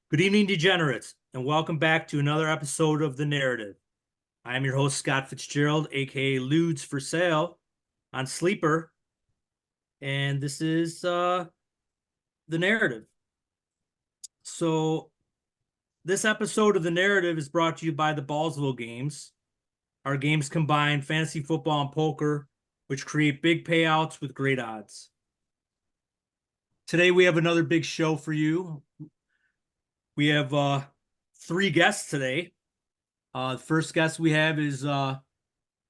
Good evening, degenerates, and welcome back to another episode of The Narrative. I am your host, Scott Fitzgerald, aka Ludes for Sale on Sleeper, and this is The Narrative. So, this episode of The Narrative is brought to you by the Ballsville games. Our games combine fantasy football and poker, which create big payouts with great odds. Today, we have another big show for you. We have three guests today. The first guest we have is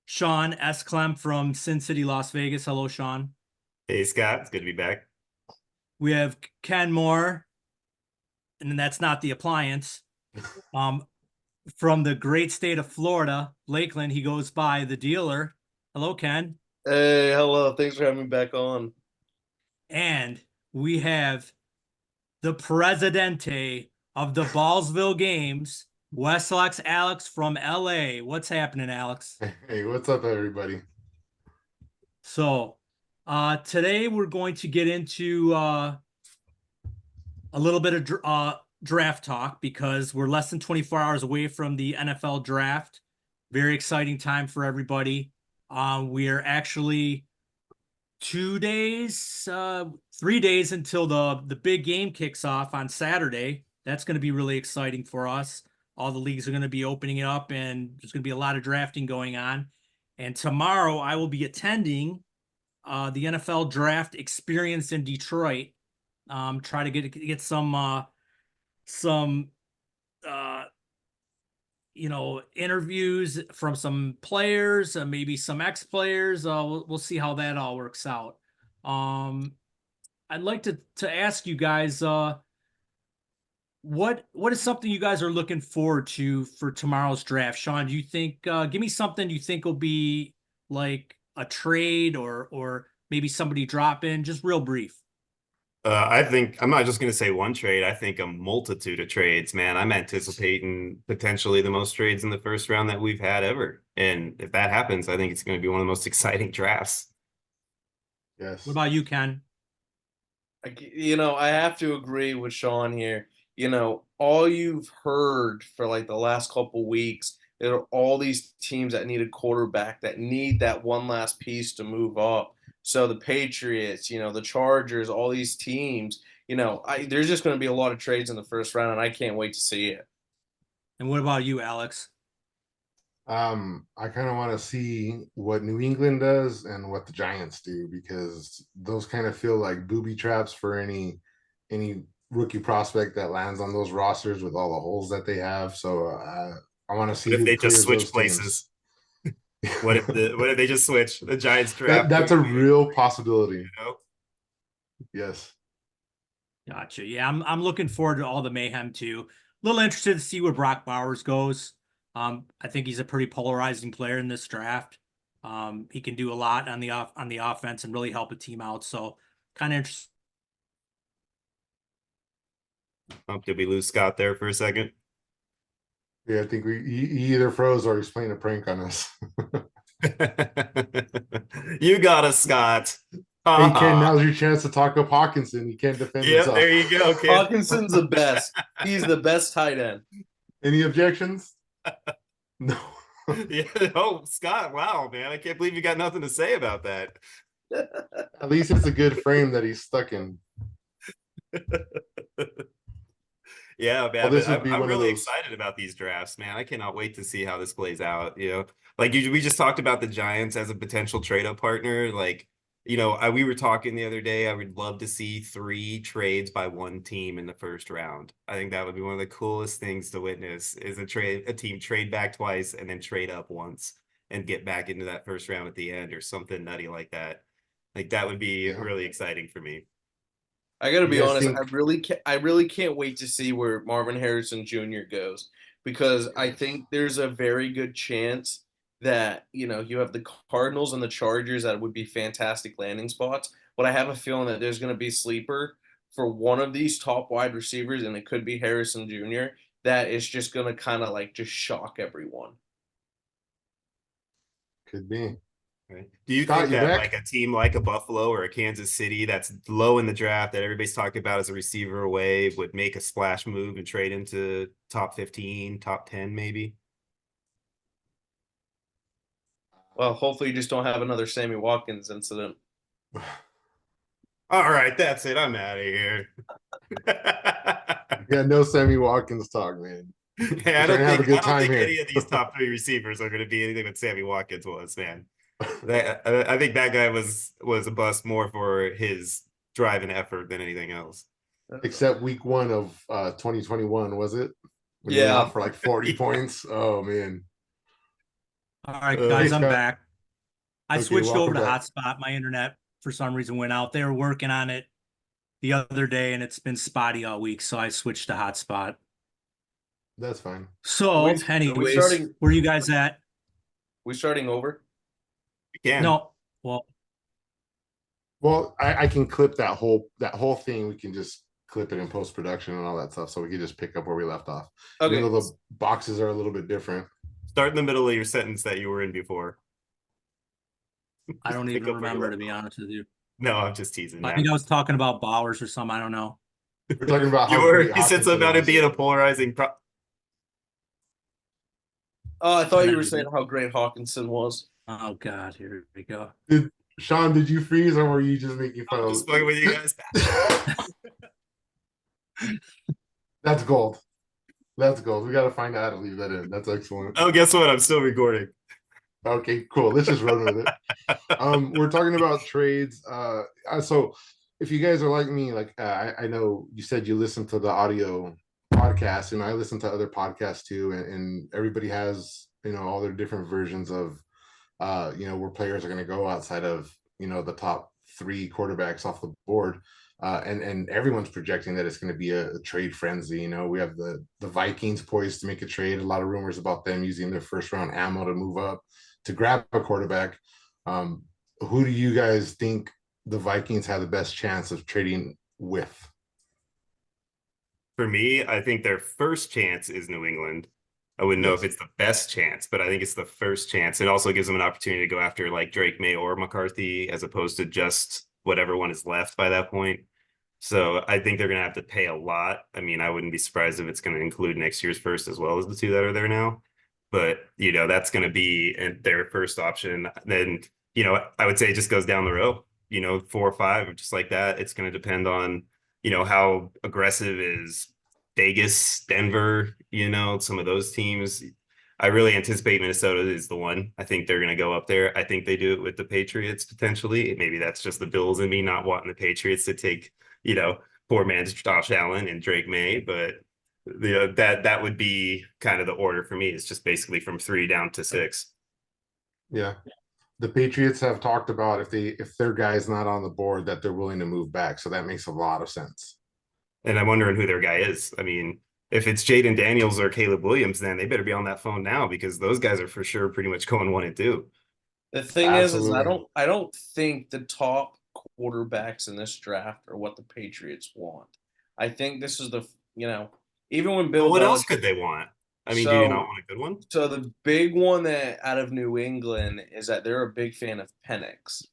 Sean S. Clem from Sin City, Las Vegas. Hello, Sean. Hey Scott, it's good to be back. We have Ken Moore, and that's not the appliance. Um, from the great state of Florida, Lakeland, he goes by the dealer. Hello, Ken. Hey, hello. Thanks for having me back on. And we have the presidente of the Ballsville games, Westlex Alex from LA. What's happening, Alex? Hey, what's up, everybody? So, today we're going to get into a little bit of draft talk because we're less than 24 hours away from the NFL draft. Very exciting time for everybody. We are actually 3 days until the big game kicks off on Saturday. That's going to be really exciting for us. All the leagues are going to be opening it up, and there's going to be a lot of drafting going on. And tomorrow I will be attending the NFL draft experience in Detroit. Try to get some interviews from some players, maybe some ex-players. We'll see how that all works out. I'd like to ask you guys, what is something you guys are looking forward to for tomorrow's draft? Sean, do you think give me something you think will be like a trade or maybe somebody drop in, just real brief. I think I'm not just going to say one trade. I think a multitude of trades, man. I'm anticipating potentially the most trades in the first round that we've had ever. And if that happens, I think it's going to be one of the most exciting drafts. Yes. What about you, Ken? I have to agree with Sean here. All you've heard for like the last couple weeks, there are all these teams that need a quarterback that need that one last piece to move up. So the Patriots, the Chargers, all these teams, there's just going to be a lot of trades in the first round, and I can't wait to see it. And what about you, Alex? I kind of want to see what New England does and what the Giants do, because those kind of feel like booby traps for any rookie prospect that lands on those rosters with all the holes that they have. So I want to see What if who they just clears switch those places? teams. What if they just switch the Giants draft? That's a real possibility. You know? Yes. Gotcha. Yeah, I'm looking forward to all the mayhem too. A little interested to see where Brock Bowers goes. I think he's a pretty polarizing player in this draft. He can do a lot on the offense and really help a team out. So kind of interesting. Did we lose Scott there for a second? Yeah, I think he either froze or he's playing a prank on us. You got us, Scott. Hey, Ken, now's your chance to talk up Hawkinson. He can't defend Yep, himself. there you go, kid. Hawkinson's the best. He's the best tight end. Any objections? No. Yeah. Oh, Scott, wow, man. I can't believe you got nothing to say about that. At least it's a good frame that he's stuck in. Yeah, man. Well, this would I'm be one of really those- excited about these drafts, man. I cannot wait to see how this plays out. We just talked about the Giants as a potential trade-up partner. We were talking the other day. I would love to see 3 trades by one team in the first round. I think that would be one of the coolest things to witness is a team trade back twice and then trade up once and get back into that first round at the end or something nutty like that. Like that would be really exciting for me. I got to be You guys honest. think- I really can't wait to see where Marvin Harrison Jr. goes, because I think there's a very good chance that you have the Cardinals and the Chargers that would be fantastic landing spots. But I have a feeling that there's going to be a sleeper for one of these top wide receivers, and it could be Harrison Jr. That is just going to kind of like just shock everyone. Could be. Right. Do you Scott, think you that back? like a team like a Buffalo or a Kansas City that's low in the draft that everybody's talking about as a receiver away would make a splash move and trade into top 15, top 10 maybe? Well, hopefully you just don't have another Sammy Watkins incident. All right, that's it. I'm out of here. Yeah, no Sammy Watkins talk, man. Hey, We're trying to have a good I don't time think here. any of these top 3 receivers are going to be anything that Sammy Watkins was, man. I think that guy was a bust more for his drive and effort than anything else. Except week 1 of 2021, was it? When he went Yeah. off for like 40 Yeah. points. Oh man. All right, Hey, guys, I'm Scott. back. I Okay, switched over welcome to back. hotspot. My internet for some reason went out. They were working on it the other day and it's been spotty all week, so I switched to hotspot. That's fine. So, we anyways, starting? where you guys at? We starting over? You can. No, well, Well, I can clip that whole thing. We can just clip it in post production and all that stuff, so we can just pick up where we left off. Okay. Even though the boxes are a little bit different. Start in the middle of your sentence that you were in before. I don't Pick even up where you remember, left to be off. honest with you. No, I'm just teasing. I Matt. think I was talking about Bowers or something. I don't know. We're talking about how great You said something about it Hawkinson being a is. polarizing Oh, I thought you were Negative. saying how great Hawkinson was. Oh God, here we go. Sean, did you freeze or were you just making fun I'm of? just fucking with you guys. That's gold. That's gold. We got to find out how to leave that in. That's excellent. Oh, guess what? I'm still recording. Okay, cool. Let's just run with it. We're talking about trades. So if you guys are like me, like I know you said you listen to the audio podcast, and I listen to other podcasts too, and everybody has all their different versions of where players are going to go outside of the top 3 quarterbacks off the board. And everyone's projecting that it's going to be a trade frenzy. We have the Vikings poised to make a trade. A lot of rumors about them using their first round ammo to move up to grab a quarterback. Who do you guys think the Vikings have the best chance of trading with? For me, I think their first chance is New England. I wouldn't know if it's the best chance, but I think it's the first chance. It also gives them an opportunity to go after like Drake May or McCarthy as opposed to just whatever one is left by that point. So I think they're going to have to pay a lot. I mean, I wouldn't be surprised if it's going to include next year's first as well as the 2 that are there now. But, that's going to be their first option. Then, I would say it just goes down the road, 4 or 5 or just like that. It's going to depend on, how aggressive is Vegas, Denver, some of those teams. I really anticipate Minnesota is the one. I think they're going to go up there. I think they do it with the Patriots potentially. Maybe that's just the Bills and me not wanting the Patriots to take, poor man's Josh Allen and Drake May, but that would be kind of the order for me. It's just basically from 3 down to 6. Yeah. The Patriots have talked about if their guy's not on the board that they're willing to move back. So that makes a lot of sense. And I'm wondering who their guy is. I mean, if it's Jaden Daniels or Caleb Williams, then they better be on that phone now because those guys are for sure pretty much going 1 and 2. The thing Absolutely. is I don't think the top quarterbacks in this draft are what the Patriots want. I think this is even when Bill But what else Belichick, could they want? I mean, do you not want a good one? So the big one that out of New England is that they're a big fan of Penix,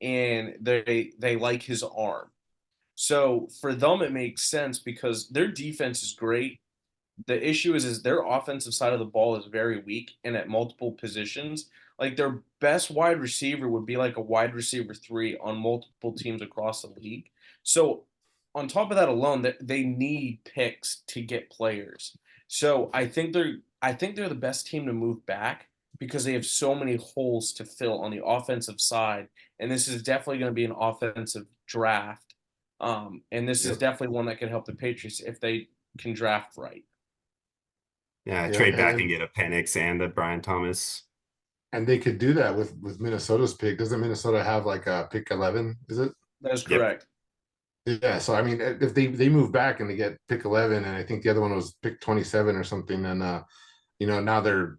and they like his arm. So for them, it makes sense because their defense is great. The issue is their offensive side of the ball is very weak and at multiple positions. Like their best wide receiver would be like a wide receiver 3 on multiple teams across the league. So on top of that alone, they need picks to get players. So I think they're the best team to move back because they have so many holes to fill on the offensive side, and this is definitely going to be an offensive draft. And this is definitely one that can help the Patriots if they can draft right. Yeah, trade back and get a Penix and a Brian Thomas. And they could do that with Minnesota's pick. Doesn't Minnesota have like a pick 11? Is it? That is correct. Yeah. So I mean, if they move back and they get pick 11, and I think the other one was pick 27 or something, then now they're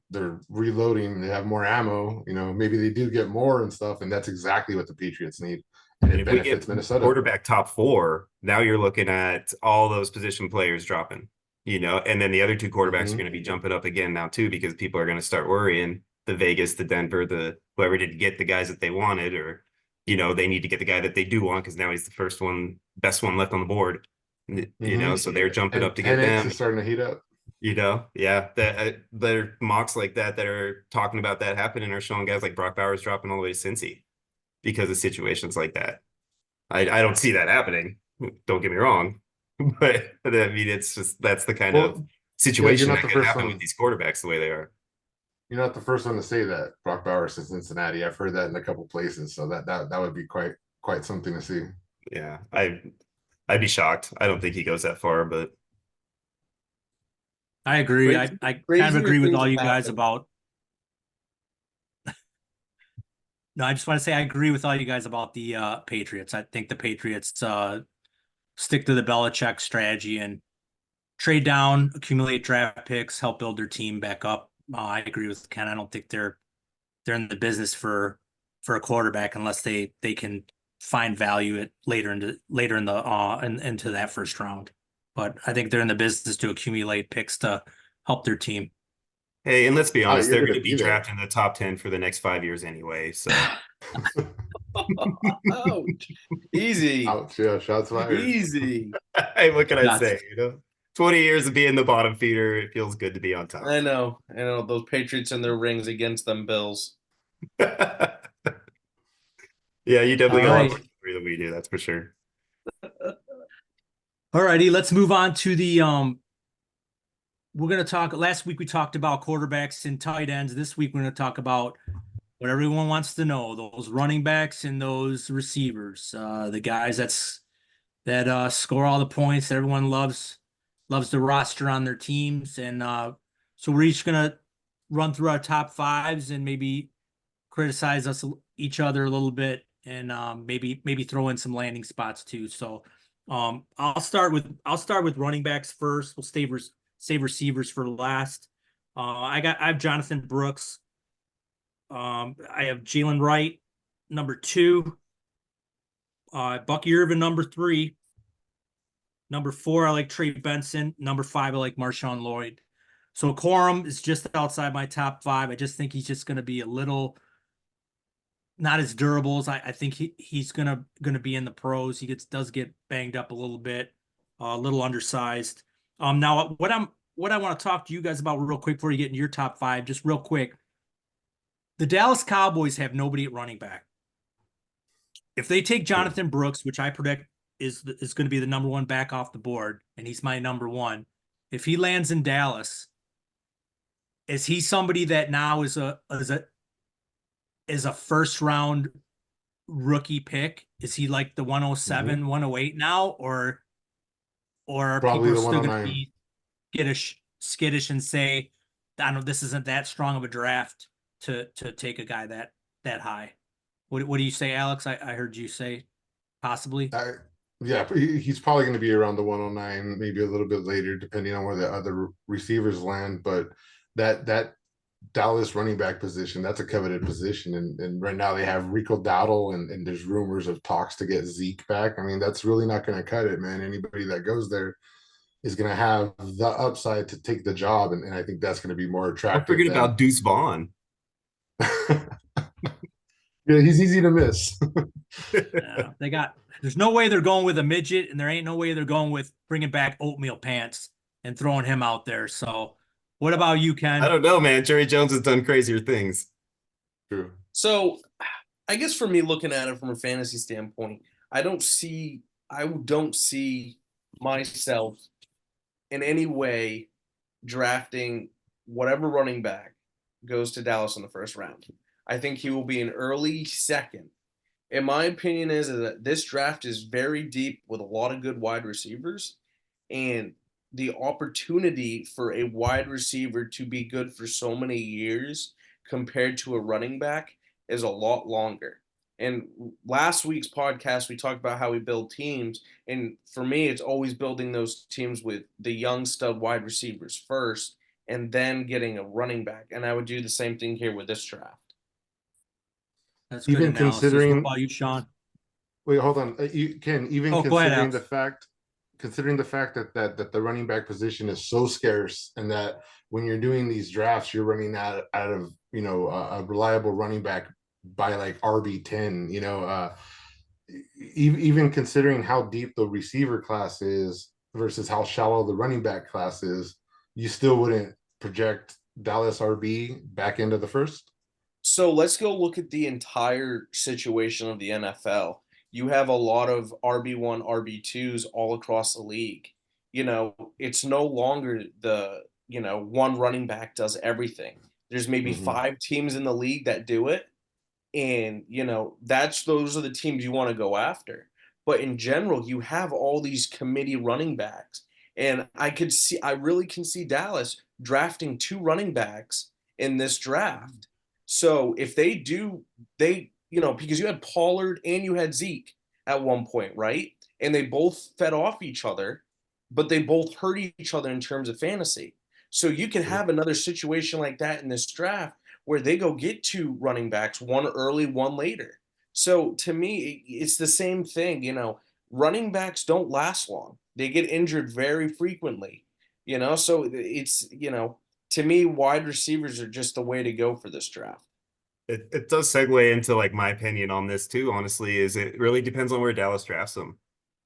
reloading. They have more ammo. Maybe they do get more and stuff, and that's exactly what the Patriots need. And it benefits Minnesota. Quarterback top 4. Now you're looking at all those position players dropping. And then the other 2 quarterbacks are going to be jumping up again now too because people are going to start worrying. the Vegas, the Denver, the whoever didn't get the guys that they wanted, or they need to get the guy that they do want because now he's the best one left on the board. So they're jumping up And to get 10X them. is starting to heat up. Yeah, that there are mocks like that are talking about that happening, are showing guys like Brock Bowers dropping all the way to Cincy because of situations like that. I don't see that happening. Don't get me wrong, but I mean, it's just that's the kind of situation not that the could first happen one. with these quarterbacks the way they are. You're not the first one to say that, Brock Bowers to Cincinnati. I've heard that in a couple places, so that would be quite something to see. Yeah, I'd be shocked. I don't think he goes that far, but I agree. I kind of agree with all you guys about. No, I just want to say I agree with all you guys about the Patriots. I think the Patriots stick to the Belichick strategy and trade down, accumulate draft picks, help build their team back up. I agree with Ken. I don't think they're in the business for a quarterback unless they can find value later into that first round. But I think they're in the business to accumulate picks to help their team. hey, and let's be honest, you're they're gonna going to be be there. drafted in the top 10 for the next 5 years anyway. So Ouch. Easy. Ouch, yeah, shots fired. Easy. hey, what can I That's- say? 20 years of being the bottom feeder, it feels good to be on top. I know those Patriots and their rings against them Bills. Yeah, you definitely All got right. more three than we do, that's for sure. All righty, let's move on to the we're going to talk. Last week we talked about quarterbacks and tight ends. This week we're going to talk about what everyone wants to know: those running backs and those receivers, the guys that score all the points that everyone loves the roster on their teams. And so we're each going to run through our top fives and maybe criticize each other a little bit, and maybe throw in some landing spots too. So I'll start with running backs first. We'll save receivers for last. I have Jonathan Brooks. I have Jalen Wright, number 2. Bucky Irvin, number 3. Number 4, I like Trey Benson. Number 5, I like Marshawn Lloyd. So Corum is just outside my top 5. I just think he's just going to be a little not as durable as I think he's gonna be in the pros. He does get banged up a little bit, a little undersized. Now what I want to talk to you guys about real quick before you get into your top 5, just real quick. The Dallas Cowboys have nobody at running back. If they take Jonathan Brooks, which I predict is going to be the number 1 back off the board, and he's my number 1. If he lands in Dallas, is he somebody that now is a first round rookie pick? Is he like the 107, 108 now, or are Probably people the still going to 109. be skittish and say, I don't know, this isn't that strong of a draft to take a guy that high? What do you say, Alex? I heard you say possibly. Yeah, he's probably going to be around the 109, maybe a little bit later, depending on where the other receivers land. But that Dallas running back position, that's a coveted position. And right now they have Rico Dowdle, and there's rumors of talks to get Zeke back. I mean, that's really not going to cut it, man. Anybody that goes there is going to have the upside to take the job. And I think that's going to be more attractive. Don't forget about Deuce Vaughn. Yeah, he's easy to miss. There's no way they're going with a midget, and there ain't no way they're going with bringing back oatmeal pants and throwing him out there. So what about you, Ken? I don't know, man. Jerry Jones has done crazier things. True. So I guess for me, looking at it from a fantasy standpoint, I don't see myself in any way drafting whatever running back goes to Dallas in the first round. I think he will be an early second. And my opinion is that this draft is very deep with a lot of good wide receivers, and the opportunity for a wide receiver to be good for so many years compared to a running back is a lot longer. And last week's podcast, we talked about how we build teams. And for me, it's always building those teams with the young stud wide receivers first and then getting a running back. And I would do the same thing here with this draft. That's Even good analysis. considering- What about you, Sean? Wait, hold on. You can even Go ahead, considering Alex. the fact considering the fact that the running back position is so scarce, and that when you're doing these drafts, you're running out of a reliable running back by like RB10. Even considering how deep the receiver class is versus how shallow the running back class is, you still wouldn't project Dallas RB back into the first. So let's go look at the entire situation of the NFL. You have a lot of RB1, RB2s all across the league. It's no longer one running back does everything. There's maybe Mhm. 5 teams in the league that do it. And, those are the teams you want to go after. But in general, you have all these committee running backs. And I really can see Dallas drafting 2 running backs in this draft. So if they do, because you had Pollard and you had Zeke at one point, right? And they both fed off each other, but they both hurt each other in terms of fantasy. So you can have another situation like that in this draft where they go get 2 running backs, one early, one later. So to me, it's the same thing. Running backs don't last long. They get injured very frequently. So it's to me, wide receivers are just the way to go for this draft. It does segue into like my opinion on this too, honestly, is it really depends on where Dallas drafts them.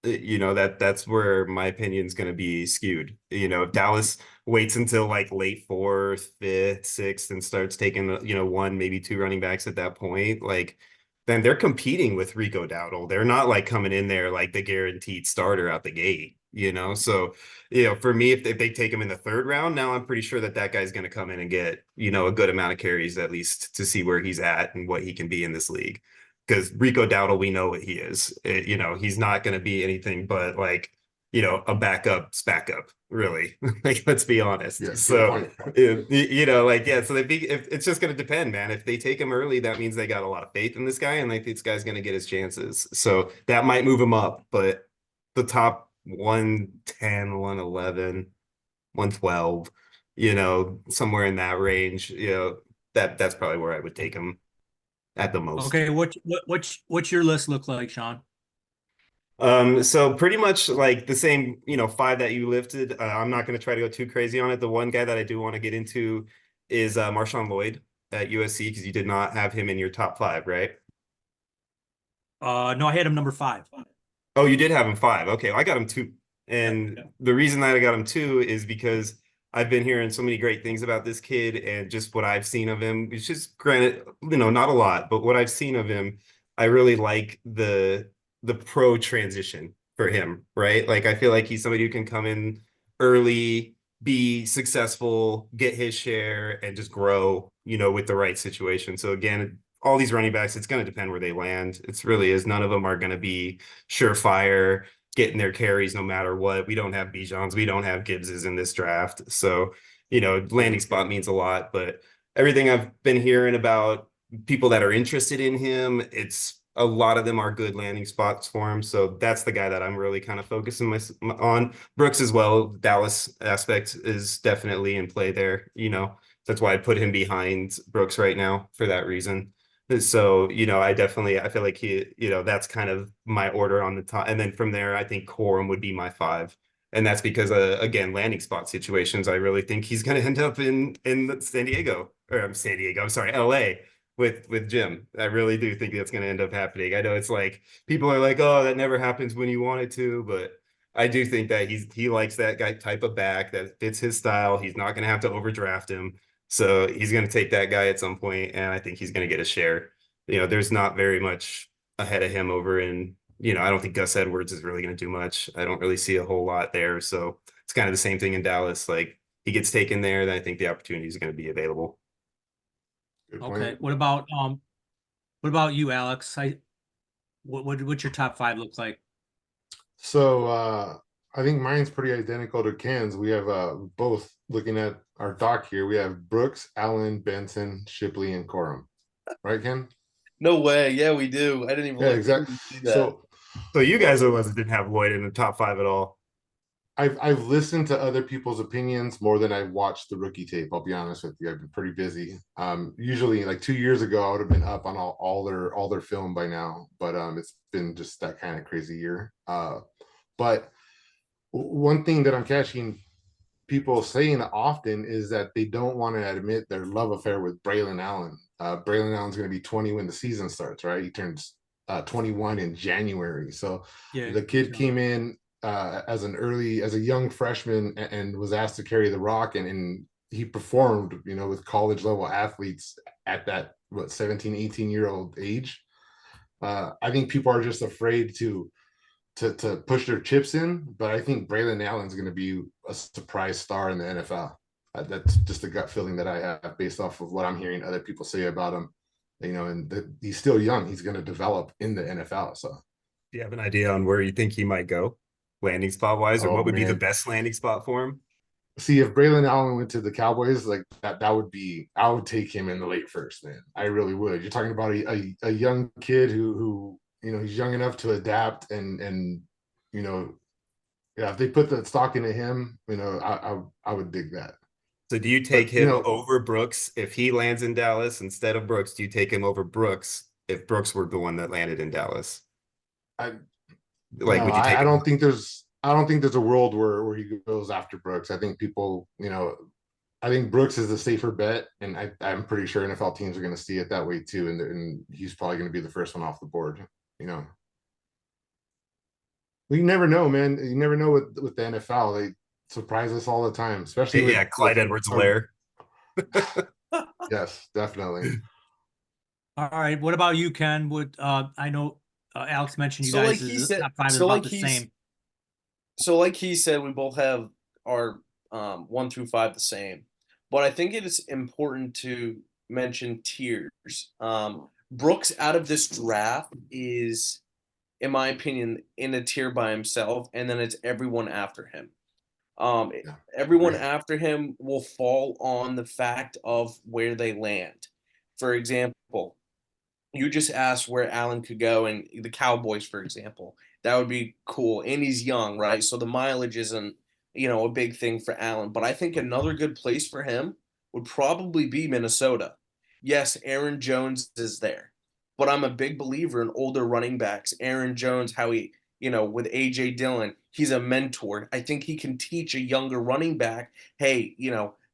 That's where my opinion is going to be skewed. If Dallas waits until like late fourth, fifth, sixth, and starts taking one, maybe 2 running backs at that point, like then they're competing with Rico Dowdle. They're not like coming in there like the guaranteed starter out the gate. So for me, if they take him in the 3rd round, now I'm pretty sure that guy's going to come in and get a good amount of carries at least to see where he's at and what he can be in this league. Because Rico Dowdle, we know what he is. He's not going to be anything but like, a backup's backup, really. Like, let's be honest. Yeah, so, So if it's just going to depend, man. If they take him early, that means they got a lot of faith in this guy and like this guy's going to get his chances. So that might move him up, but the top 110, 111, 112, somewhere in that range, that's probably where I would take him at the most. Okay, what's your list look like, Sean? So pretty much like the same, 5 that you lifted. I'm not going to try to go too crazy on it. The one guy that I do want to get into is Marshawn Lloyd at USC, because you did not have him in your top 5, right? No, I had him number 5. Oh, you did have him 5. Okay, well, I got him 2. And the reason that I got him 2 is because I've been hearing so many great things about this kid, and just what I've seen of him. It's just, granted, not a lot, but what I've seen of him, I really like the pro transition for him, right? Like I feel like he's somebody who can come in early, be successful, get his share, and just grow, with the right situation. So again, all these running backs, it's going to depend where they land. It's really is. None of them are going to be surefire, getting their carries no matter what. We don't have Bijans, we don't have Gibbses in this draft. So, landing spot means a lot, but everything I've been hearing about people that are interested in him, it's a lot of them are good landing spots for him. So that's the guy that I'm really kind of focusing on. Brooks as well. Dallas aspect is definitely in play there. That's why I put him behind Brooks right now for that reason. So, I feel like that's kind of my order on the top. And then from there, I think Corum would be my 5. And that's because, again, landing spot situations, I really think he's going to end up in San Diego, or San Diego, I'm sorry, LA with Jim. I really do think that's going to end up happening. I know it's like, people are like, oh, that never happens when you want it to, but I do think that he likes that guy type of back that fits his style. He's not going to have to overdraft him. So he's going to take that guy at some point, and I think he's going to get a share. There's not very much ahead of him over in, I don't think Gus Edwards is really going to do much. I don't really see a whole lot there. So it's kind of the same thing in Dallas. Like, he gets taken there, then I think the opportunity is going to be available. Good Okay. point. What about you, Alex? What's your top 5 look like? So I think mine's pretty identical to Ken's. We have both, looking at our doc here, we have Brooks, Allen, Benson, Shipley, and Corum. Right, Ken? No way. Yeah, we do. I didn't even Yeah, look exactly. see that. So you guys are the ones that didn't have Lloyd in the top 5 at all. I've listened to other people's opinions more than I've watched the rookie tape. I'll be honest with you. I've been pretty busy. Usually like 2 years ago, I would have been up on all their film by now. But it's been just that kind of crazy year. But One thing that I'm catching people saying often is that they don't want to admit their love affair with Braylon Allen. Braylon Allen's going to be 20 when the season starts, right? He turns 21 in January. So Yeah, the kid came in as a young freshman and was asked to carry the rock, and he performed, with college level athletes at that 17, 18-year-old age. I think people are just afraid to push their chips in, but I think Braylon Allen's going to be a surprise star in the NFL. That's just a gut feeling that I have based off of what I'm hearing other people say about him. He's still young. He's going to develop in the NFL. So, Do you have an idea on where you think he might go, landing spot wise, or oh what would be the man, best landing spot for him? see if Braylon Allen went to the Cowboys, like that would be. I would take him in the late first, man. I really would. You're talking about a young kid who he's young enough to adapt and you know yeah, if they put the stock into him, I would dig that. So do you take But him over Brooks if he lands in Dallas instead of Brooks? Do you take him over Brooks if Brooks were the one that landed in Dallas? I Like, no, would you take I him? don't think there's a world where he goes after Brooks. I think people, I think Brooks is the safer bet, and I'm pretty sure NFL teams are going to see it that way too, and he's probably going to be the first one off the board. You know, we never know, man. You never know with the NFL. They surprise us all the time, especially Yeah, Clyde Edwards-Helaire. Yes, definitely. All right. What about you, Ken? I know Alex mentioned you So like guys he is said, top five is so about like the he's same. so like he said, we both have our 1 through 5 the same, but I think it is important to mention tiers. Brooks out of this draft is, in my opinion, in a tier by himself, and then it's everyone after him. Yeah, Everyone agree. after him will fall on the fact of where they land. For example, you just asked where Allen could go, and the Cowboys, for example, that would be cool. And he's young, right? So the mileage isn't, a big thing for Allen. But I think another good place for him would probably be Minnesota. Yes, Aaron Jones is there, but I'm a big believer in older running backs. Aaron Jones, how he, with AJ Dillon, he's a mentor. I think he can teach a younger running back, hey,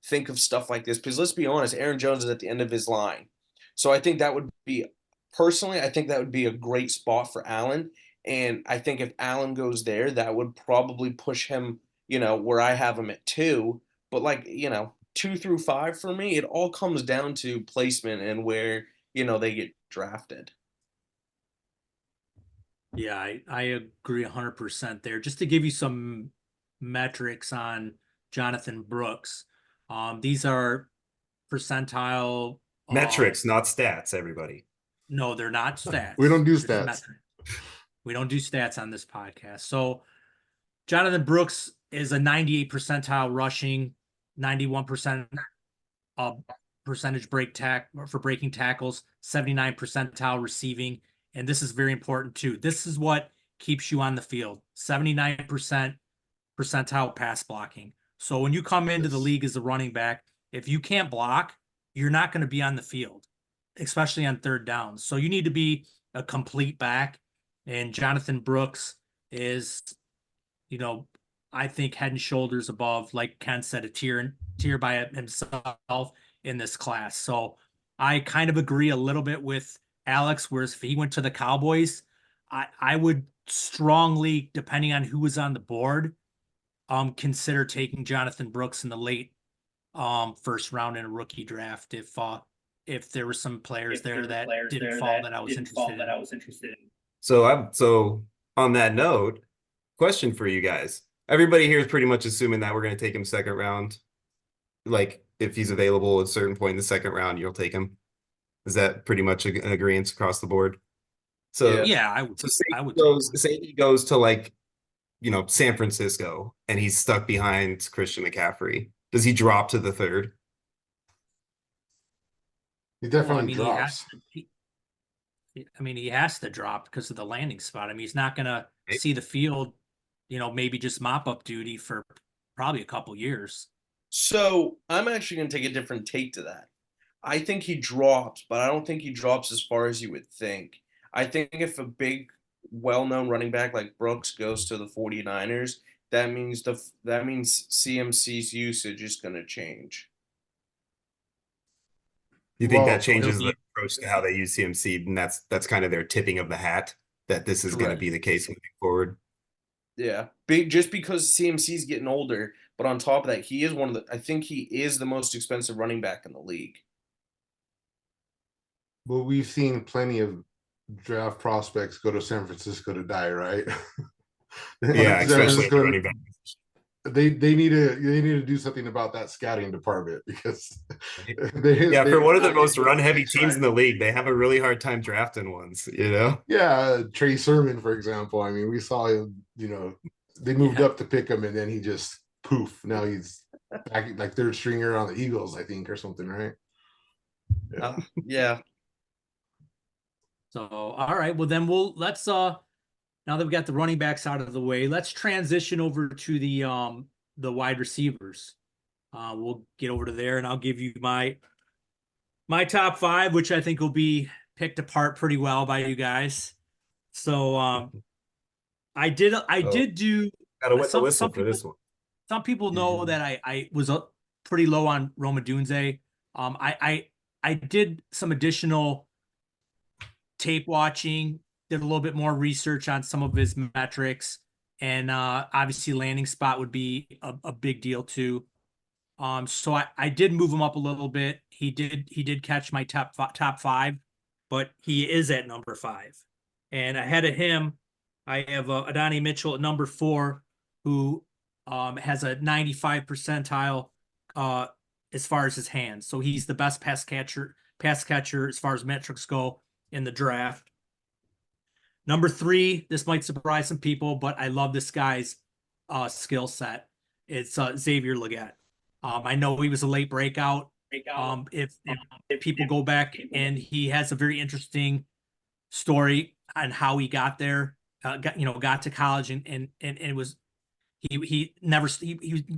think of stuff like this. Because let's be honest, Aaron Jones is at the end of his line. So I think that would be personally, I think that would be a great spot for Allen. And I think if Allen goes there, that would probably push him, where I have him at 2. But 2 through 5 for me, it all comes down to placement and where, they get drafted. Yeah, I agree 100% there. Just to give you some metrics on Jonathan Brooks, these are percentile. Metrics, not stats, everybody. No, they're not stats. We don't do They're just stats. metrics. We don't do stats on this podcast. So Jonathan Brooks is a 98 percentile rushing, 91% percentage for breaking tackles, 79 percentile receiving, and this is very important too. This is what keeps you on the field. 79% percentile pass blocking. So when you come into the Yes. league as a running back, if you can't block, you're not going to be on the field, especially on third down. So you need to be a complete back. And Jonathan Brooks is, I think head and shoulders above, like Ken said, a tier by himself in this class. So I kind of agree a little bit with Alex, whereas if he went to the Cowboys, I would strongly, depending on who was on the board, consider taking Jonathan Brooks in the late first round in a rookie draft if there were some players there that didn't fall that I was interested in. So on that note, question for you guys. Everybody here is pretty much assuming that we're going to take him second round. Like if he's available at a certain point in the second round, you'll take him. Is that pretty much an agreement across the board? So Yeah, I would. so I would. say he goes to San Francisco and he's stuck behind Christian McCaffrey. Does he drop to the third? He Well, I definitely mean, drops. he has to drop because of the landing spot. I mean, he's not going to Right. see the field, maybe just mop up duty for probably a couple years. So I'm actually going to take a different take to that. I think he drops, but I don't think he drops as far as you would think. I think if a big, well known running back like Brooks goes to the 49ers, that means CMC's usage is going to change. You think Well, that changes he'll the be- approach to how they use CMC, and that's kind of their tipping of the hat that this is going to Correct. be the case moving forward. Yeah, just because CMC's getting older, but on top of that, he is I think he is the most expensive running back in the league. Well, we've seen plenty of draft prospects go to San Francisco to die, right? Yeah, San especially at the Francisco, running back. they need to do something about that scouting department because Yeah, for one of the most they- run-heavy teams in the league, they have a really hard time drafting ones, you know? Yeah, Trey Sermon, for example. I mean, we saw him, they moved up to pick him and then he just poof. Now he's back like third stringer on the Eagles, I think, or something, right? Yeah. So, all right. Well, then let's now that we got the running backs out of the way, let's transition over to the wide receivers. We'll get over to there, and I'll give you my top 5, which I think will be picked apart pretty well by you guys. So, I did do Gotta wet the some whistle for people, this one. some people know that I was pretty low on Roma Dunze. I did some additional tape watching, did a little bit more research on some of his metrics, and obviously landing spot would be a big deal too. So I did move him up a little bit. He did catch my top 5, but he is at number 5, and ahead of him, I have Adonai Mitchell at number 4, who has a 95 percentile as far as his hands. So he's the best pass catcher as far as metrics go in the draft. Number 3, this might surprise some people, but I love this guy's skill set. It's Xavier Legette. I know he was a late breakout. If people go back, and he has a very interesting story on how he got there, got to college, and it was he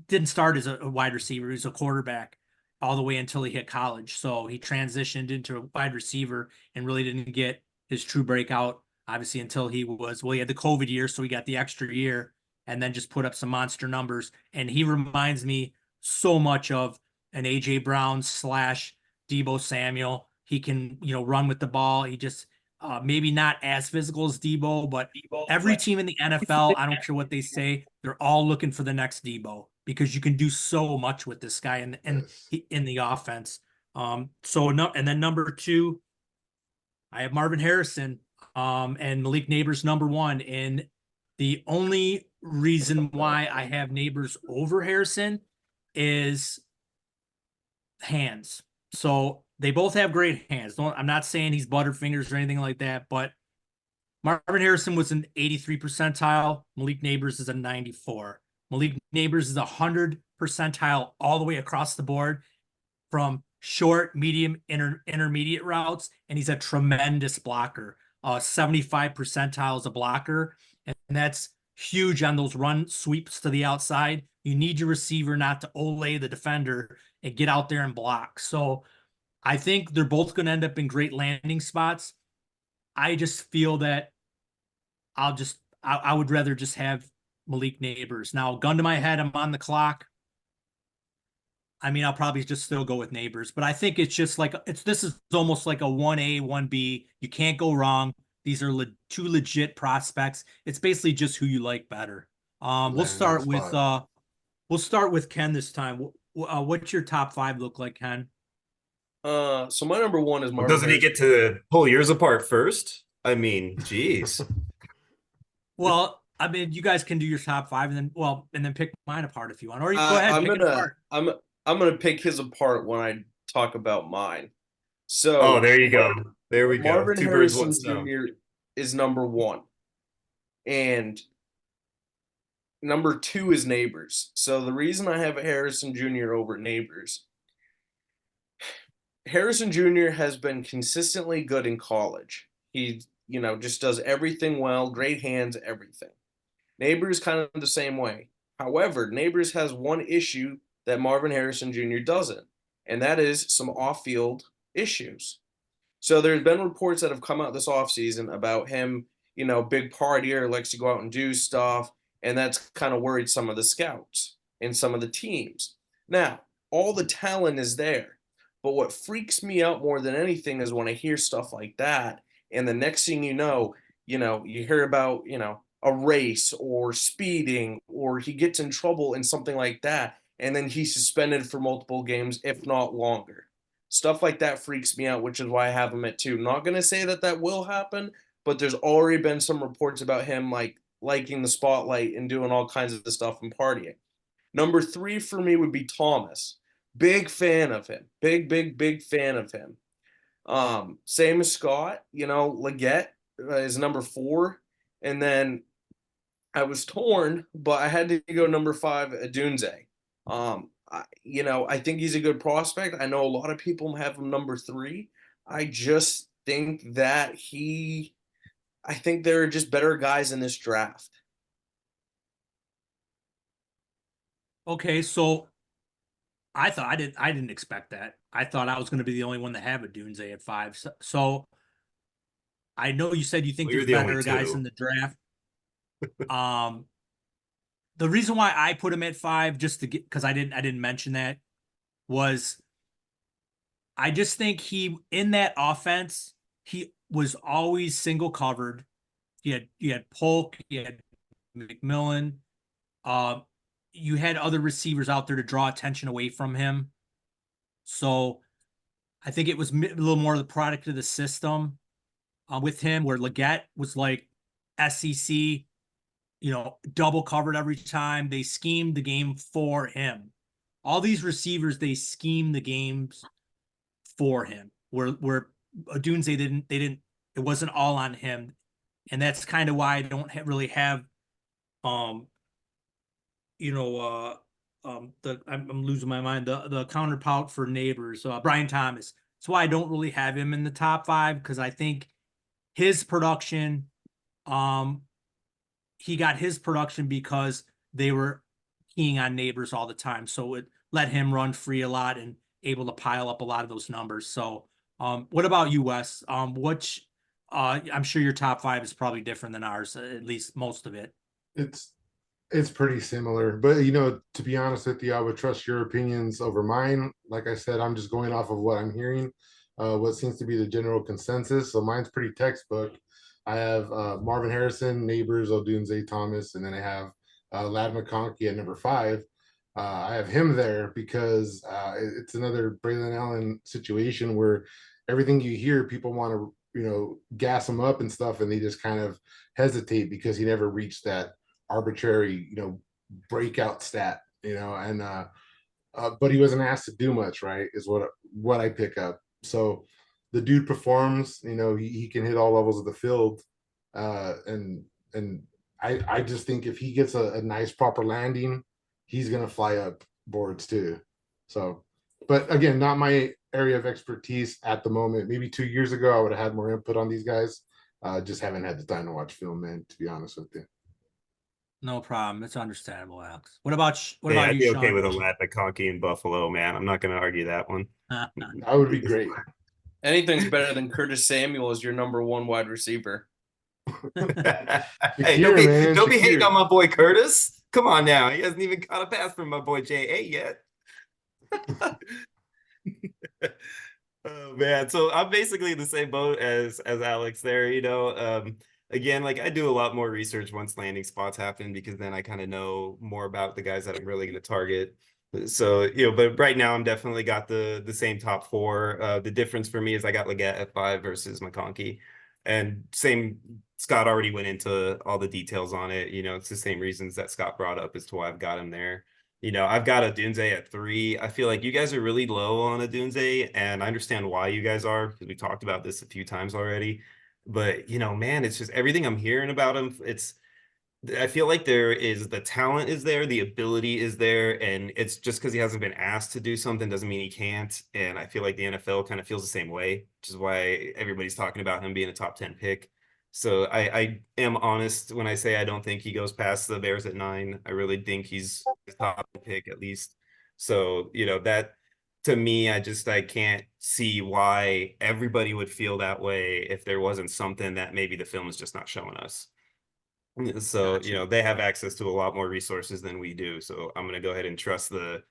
didn't start as a wide receiver. He was a quarterback all the way until he hit college. So he transitioned into a wide receiver and really didn't get his true breakout, obviously, until he had the COVID year, so he got the extra year and then just put up some monster numbers. And he reminds me so much of an AJ Brown / Deebo Samuel. He can, run with the ball. He just maybe not as physical as Deebo, but every team in the NFL, I don't care what they say, they're all looking for the next Deebo because you can do so much with this guy in the offense. And then number 2, I have Marvin Harrison and Malik Neighbors number 1. And the only reason why I have Neighbors over Harrison is hands. So they both have great hands. I'm not saying he's butterfingers or anything like that, but Marvin Harrison was an 83 percentile. Malik Neighbors is a 94. Malik Neighbors is 100 percentile all the way across the board from short, medium, intermediate routes, and he's a tremendous blocker. 75 percentile as a blocker, and that's huge on those run sweeps to the outside. You need your receiver not to olay the defender and get out there and block. So I think they're both going to end up in great landing spots. I just feel that I would rather just have Malik Neighbors. Now, gun to my head, I'm on the clock. I mean, I'll probably just still go with Neighbors, but I think it's just like this is almost like a 1A, 1B. You can't go wrong. These are 2 legit prospects. It's basically just who you like better. We'll start with Ken this time. What's your top 5 look like, Ken? So my number 1 is Marvin. Doesn't he get to pull yours apart first? I mean, geez. Well, I mean, you guys can do your top 5 and then pick mine apart if you want, or you go ahead. I'm gonna pick his apart when I talk about mine. So, oh, there you go. There we go. Marvin 2 birds, 1 Harrison stone. Jr. is number 1, and number 2 is Neighbors. So the reason I have Harrison Jr. over Neighbors, Harrison Jr. has been consistently good in college. He, just does everything well, great hands, everything. Neighbors kind of the same way. However, Neighbors has one issue that Marvin Harrison Jr. doesn't, and that is some off-field issues. So there's been reports that have come out this offseason about him, big partier, likes to go out and do stuff. And that's kind of worried some of the scouts and some of the teams. Now, all the talent is there. But what freaks me out more than anything is when I hear stuff like that. And the next thing you know, you hear about, a race or speeding, or he gets in trouble in something like that. And then he's suspended for multiple games, if not longer. Stuff like that freaks me out, which is why I have him at 2. Not going to say that that will happen, but there's already been some reports about him like liking the spotlight and doing all kinds of stuff and partying. Number 3 for me would be Thomas. Big fan of him. Big fan of him. Same as Scott, Leggett is number 4. And then I was torn, but I had to go number 5, Adunze. I think he's a good prospect. I know a lot of people have him number 3. I just think that I think there are just better guys in this draft. Okay, so I didn't expect that. I thought I was going to be the only one to have a Dunze at 5. So I know you said you think Well, you're there's the only better guys two. in the draft. The reason why I put him at 5, just to get, because I didn't mention that, was I just think he, in that offense, he was always single covered. You had Polk, you had McMillan, uh, you had other receivers out there to draw attention away from him. So I think it was a little more of the product of the system with him, where Leggett was like SEC, double covered every time. They schemed the game for him. All these receivers, they schemed the games for him. Where Odunze it wasn't all on him, and that's kind of why I don't really have, um, I'm losing my mind. The counterpart for Neighbors, Brian Thomas. That's why I don't really have him in the top 5, because I think his production, he got his production because they were keying on Neighbors all the time. So it let him run free a lot and able to pile up a lot of those numbers. So what about you, Wes? I'm sure your top 5 is probably different than ours, at least most of it. It's pretty similar, but to be honest with you, I would trust your opinions over mine. Like I said, I'm just going off of what I'm hearing, what seems to be the general consensus. So mine's pretty textbook. I have Marvin Harrison, Neighbors, Odunze Thomas, and then I have Lad McConkey at number 5. I have him there because it's another Braylon Allen situation where everything you hear, people want to gas him up and stuff, and they just kind of hesitate because he never reached that arbitrary breakout stat, and but he wasn't asked to do much, right, is what I pick up. So the dude performs, he can hit all levels of the field, and I just think if he gets a nice proper landing, he's gonna fly up boards too. So, but again, not my area of expertise at the moment. Maybe 2 years ago I would have had more input on these guys. Just haven't had the time to watch film, man, to be honest with you. No problem. It's understandable, Alex. What about I'd you, be okay Sean? with a Lad McConkey in Buffalo, man. I'm not going to argue that one. That would be great. Anything's better than Curtis Samuel as your number 1 wide receiver. Hey, Shakir, don't be hating Shakir. on my boy Curtis. Come on now. He hasn't even caught a pass from my boy J.A. yet. Oh man. So I'm basically in the same boat as Alex there, Again, like I do a lot more research once landing spots happen because then I kind of know more about the guys that I'm really going to target. So, but right now I'm definitely got the same top 4. The difference for me is I got Leggett at 5 versus McConkey. And same, Scott already went into all the details on it. It's the same reasons that Scott brought up as to why I've got him there. I've got Odunze at 3. I feel like you guys are really low on Odunze, and I understand why you guys are because we talked about this a few times already. But man, it's just everything I'm hearing about him. I feel like the talent is there, the ability is there, and it's just because he hasn't been asked to do something doesn't mean he can't. And I feel like the NFL kind of feels the same way, which is why everybody's talking about him being a top 10 pick. So I am honest when I say I don't think he goes past the Bears at 9. I really think he's the top pick at least. So, that to me, I can't see why everybody would feel that way if there wasn't something that maybe the film is just not showing us. So, Gotcha. they have access to a lot more resources than we do. So I'm gonna go ahead and trust the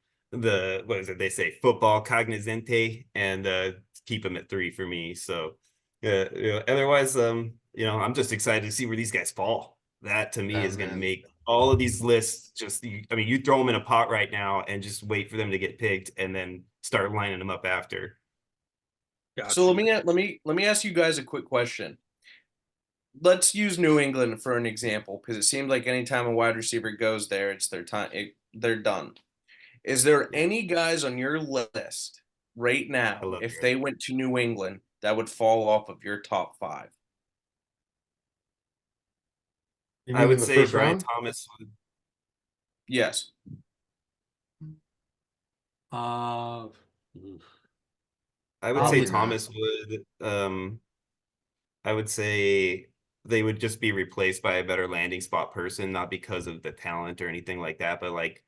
what is it they say, football cognoscente, and keep him at 3 for me. So otherwise, I'm just excited to see where these guys fall. That to me Yeah, is gonna man. make all of these lists just you throw them in a pot right now and just wait for them to get picked and then start lining them up after. So Gotcha. let me ask you guys a quick question. Let's use New England for an example, because it seems like anytime a wide receiver goes there, it's their time. They're done. Is there Yeah, any guys on your list right I now, love if Garrett. they went to New England, that would fall off of your top 5? You I mean in would the say first Brian round? Thomas. Yes. Uh, I would say Probably not. Thomas would. I would say they would just be replaced by a better landing spot person, not because of the talent or anything like that, but like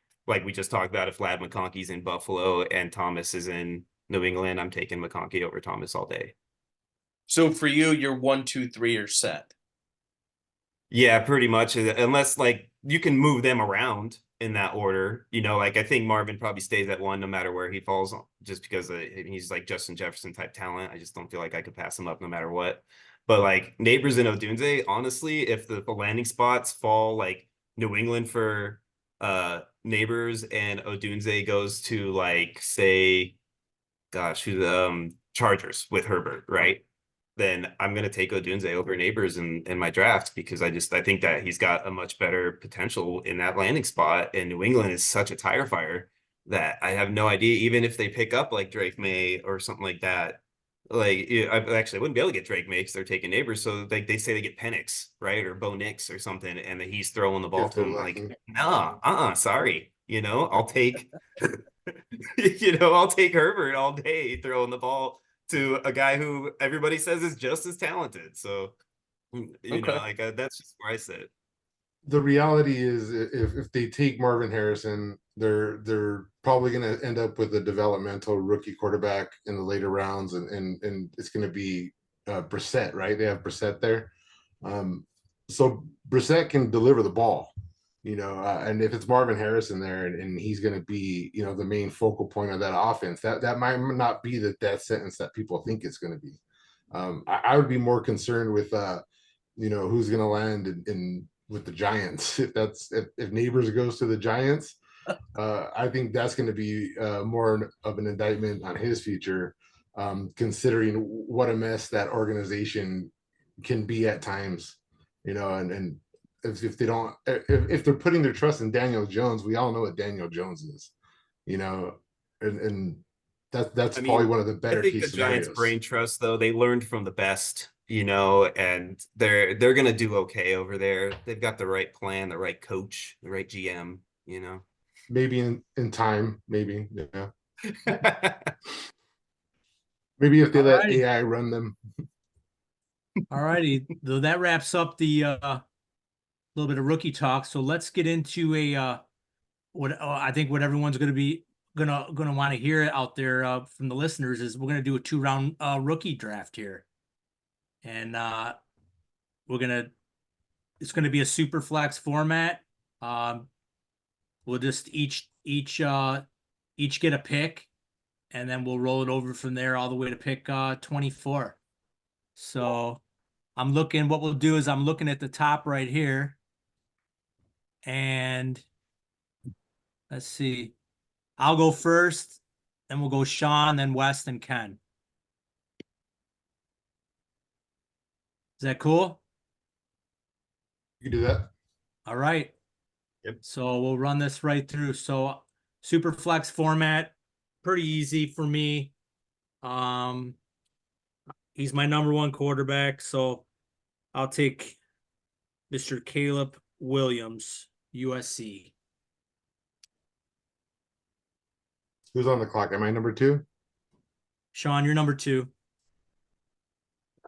we just talked about, if Vlad McConkey's in Buffalo and Thomas is in New England, I'm taking McConkey over Thomas all day. So for you, your 1, 2, 3 are set. Yeah, pretty much. Unless like you can move them around in that order. Like I think Marvin probably stays at 1 no matter where he falls, just because he's like Justin Jefferson type talent. I just don't feel like I could pass him up no matter what. But like Neighbors and Odunze, honestly, if the landing spots fall like New England for Neighbors and Odunze goes to like say, gosh, who the Chargers with Herbert, right? Then I'm gonna take Odunze over Neighbors in my draft, because I think that he's got a much better potential in that landing spot. And New England is such a tire fire that I have no idea, even if they pick up like Drake May or something like that. Like I wouldn't be able to get Drake May because they're taking Neighbors. So like they say they get Penix, right? Or Bo Nix or something, and that he's throwing the ball If to they're him. Like, lucky. no, sorry. I'll take I'll take Herbert all day throwing the ball to a guy who everybody says is just as talented. So, Okay. that's just where I sit. The reality is, if they take Marvin Harrison, they're probably going to end up with a developmental rookie quarterback in the later rounds, and it's going to be Brissett, right? They have Brissett there, so Brissett can deliver the ball, and if it's Marvin Harrison there, and he's going to be, the main focal point of that offense, that might not be the death sentence that people think it's going to be. I would be more concerned with who's going to land in with the Giants. If Neighbors goes to the Giants, I think that's going to be more of an indictment on his future, considering what a mess that organization can be at times. And if they don't, if they're putting their trust in Daniel Jones, we all know what Daniel Jones is, you know, and that's I probably mean, one of the I better think the case Giants' scenarios. brain trust, though, they learned from the best, and they're gonna do okay over there. They've got the right plan, the right coach, the right GM. Maybe in time, maybe, maybe if they all let righty. AI run them. All righty. Though that wraps up the little bit of rookie talk. So let's get into a what I think what everyone's going to be gonna want to hear out there from the listeners is we're going to do a 2-round rookie draft here, and we're gonna it's going to be a super flex format. Um, we'll just each get a pick, and then we'll roll it over from there all the way to pick 24. So what we'll do is I'm looking at the top right here, and let's see. I'll go first, then we'll go Sean, then West and Ken. Is that cool? You can do that. All right. Yep. So we'll run this right through. So super flex format, pretty easy for me. He's my number 1 quarterback, so I'll take Mr. Caleb Williams, USC. Who's on the clock? Am I number 2? Sean, you're number 2.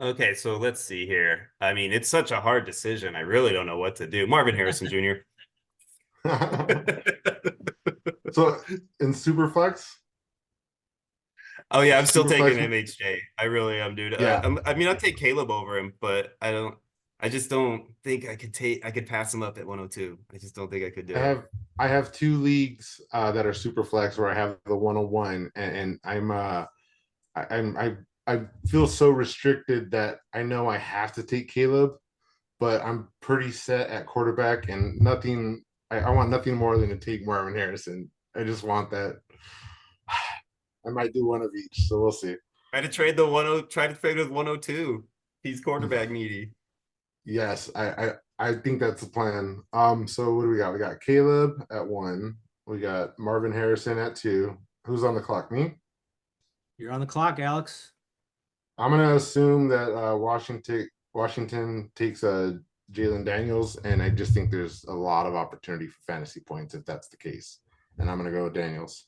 Okay, so let's see here. I mean, it's such a hard decision. I really don't know what to do. Marvin Harrison Jr. So in Superflex, Oh yeah, I'm still taking Superflex, MHJ. I really am, dude. yeah. I mean, I'll take Caleb over him, but I don't. I just don't think I could pass him up at 102. I just don't think I could do I it. have 2 leagues that are super flex where I have the 101, and I feel so restricted that I know I have to take Caleb, but I'm pretty set at quarterback, and nothing. I want nothing more than to take Marvin Harrison. I just want that. I might do one of each, so we'll see. Try to trade with 102. He's quarterback needy. Yes, I think that's the plan. So what do we got? We got Caleb at 1. We got Marvin Harrison at 2. Who's on the clock? Me? You're on the clock, Alex. I'm gonna assume that Washington takes Jalen Daniels, and I just think there's a lot of opportunity for fantasy points if that's the case. And I'm gonna go with Daniels.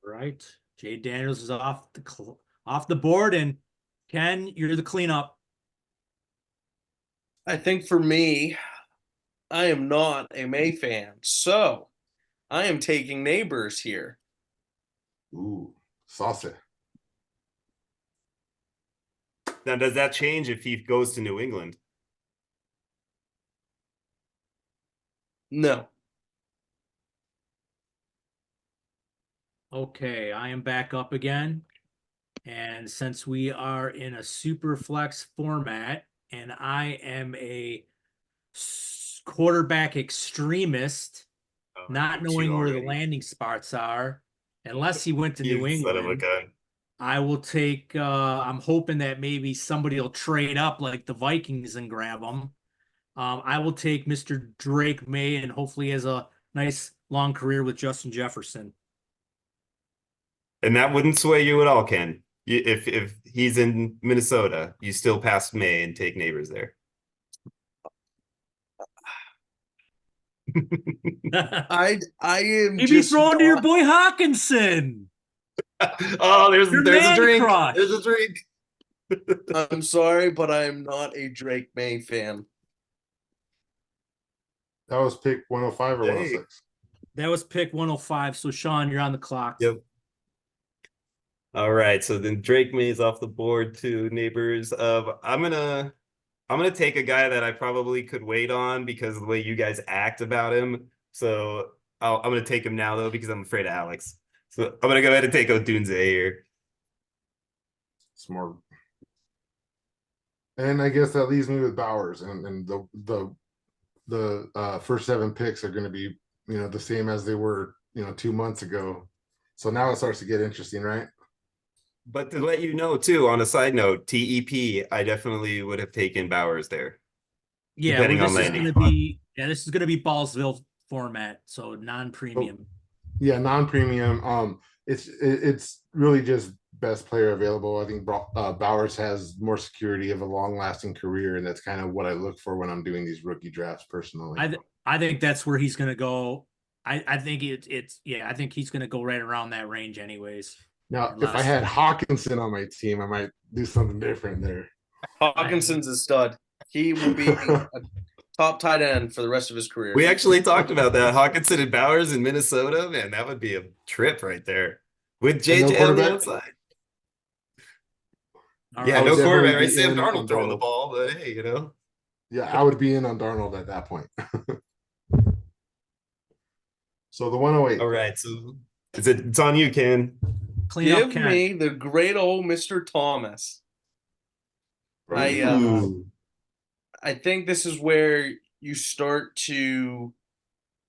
All right. Jay Daniels is off the board, and Ken, you're the cleanup. I think for me, I am not a May fan, so I am taking Neighbors here. Ooh, salsa. Now, does that change if he goes to New England? No. Okay, I am back up again. And since we are in a super flex format and I am a quarterback extremist, not knowing where the landing spots are, unless he went to New England, I will take, I'm hoping that maybe somebody will trade up like the Vikings and grab him. I will take Mr. Drake May, and hopefully he has a nice long career with Justin Jefferson. And that wouldn't sway you at all, Ken. If he's in Minnesota, you still pass May and take Neighbors there. I am Maybe just throw into your not- boy Hawkinson. Oh, there's Your a man drink. crush. There's a drink. I'm sorry, but I am not a Drake May fan. That was pick 105 or Hey. 106. That was pick 105. So Sean, you're on the clock. Yep. All right, so then Drake May's off the board to Neighbors. I'm gonna take a guy that I probably could wait on because of the way you guys act about him. So I'm gonna take him now though because I'm afraid of Alex. So I'm gonna go ahead and take Odunze here. Smart. And I guess that leaves me with Bowers, and the first 7 picks are going to be the same as they were 2 months ago. So now it starts to get interesting, right? But to let you know too, on a side note, TEP, I definitely would have taken Bowers there. Yeah, Depending well, on this is landing gonna spot. be this is gonna be Ballsville format, so non-premium. Yeah, non-premium. It's really just best player available. I think Bowers has more security of a long-lasting career, and that's kind of what I look for when I'm doing these rookie drafts personally. I think that's where he's gonna go. I think I think he's gonna go right around that range anyways. Now, if I had Hawkinson on my team, I might do something different there. Hawkinson's a stud. He will be a top tight end for the rest of his career. We actually talked about that. Hawkinson and Bowers in Minnesota, man, that would be a trip right there. With JJ on the quarterback? outside. All Yeah, right. no definitely quarterback, right? be Sam in Darnold on throwing the Darnold. ball, but hey, Yeah, I would be in on Darnold at that point. So the 108. All right, so it's on you, Ken. Clean up Give Ken. me the great old Mr. Thomas. Ooh. I think this is where you start to,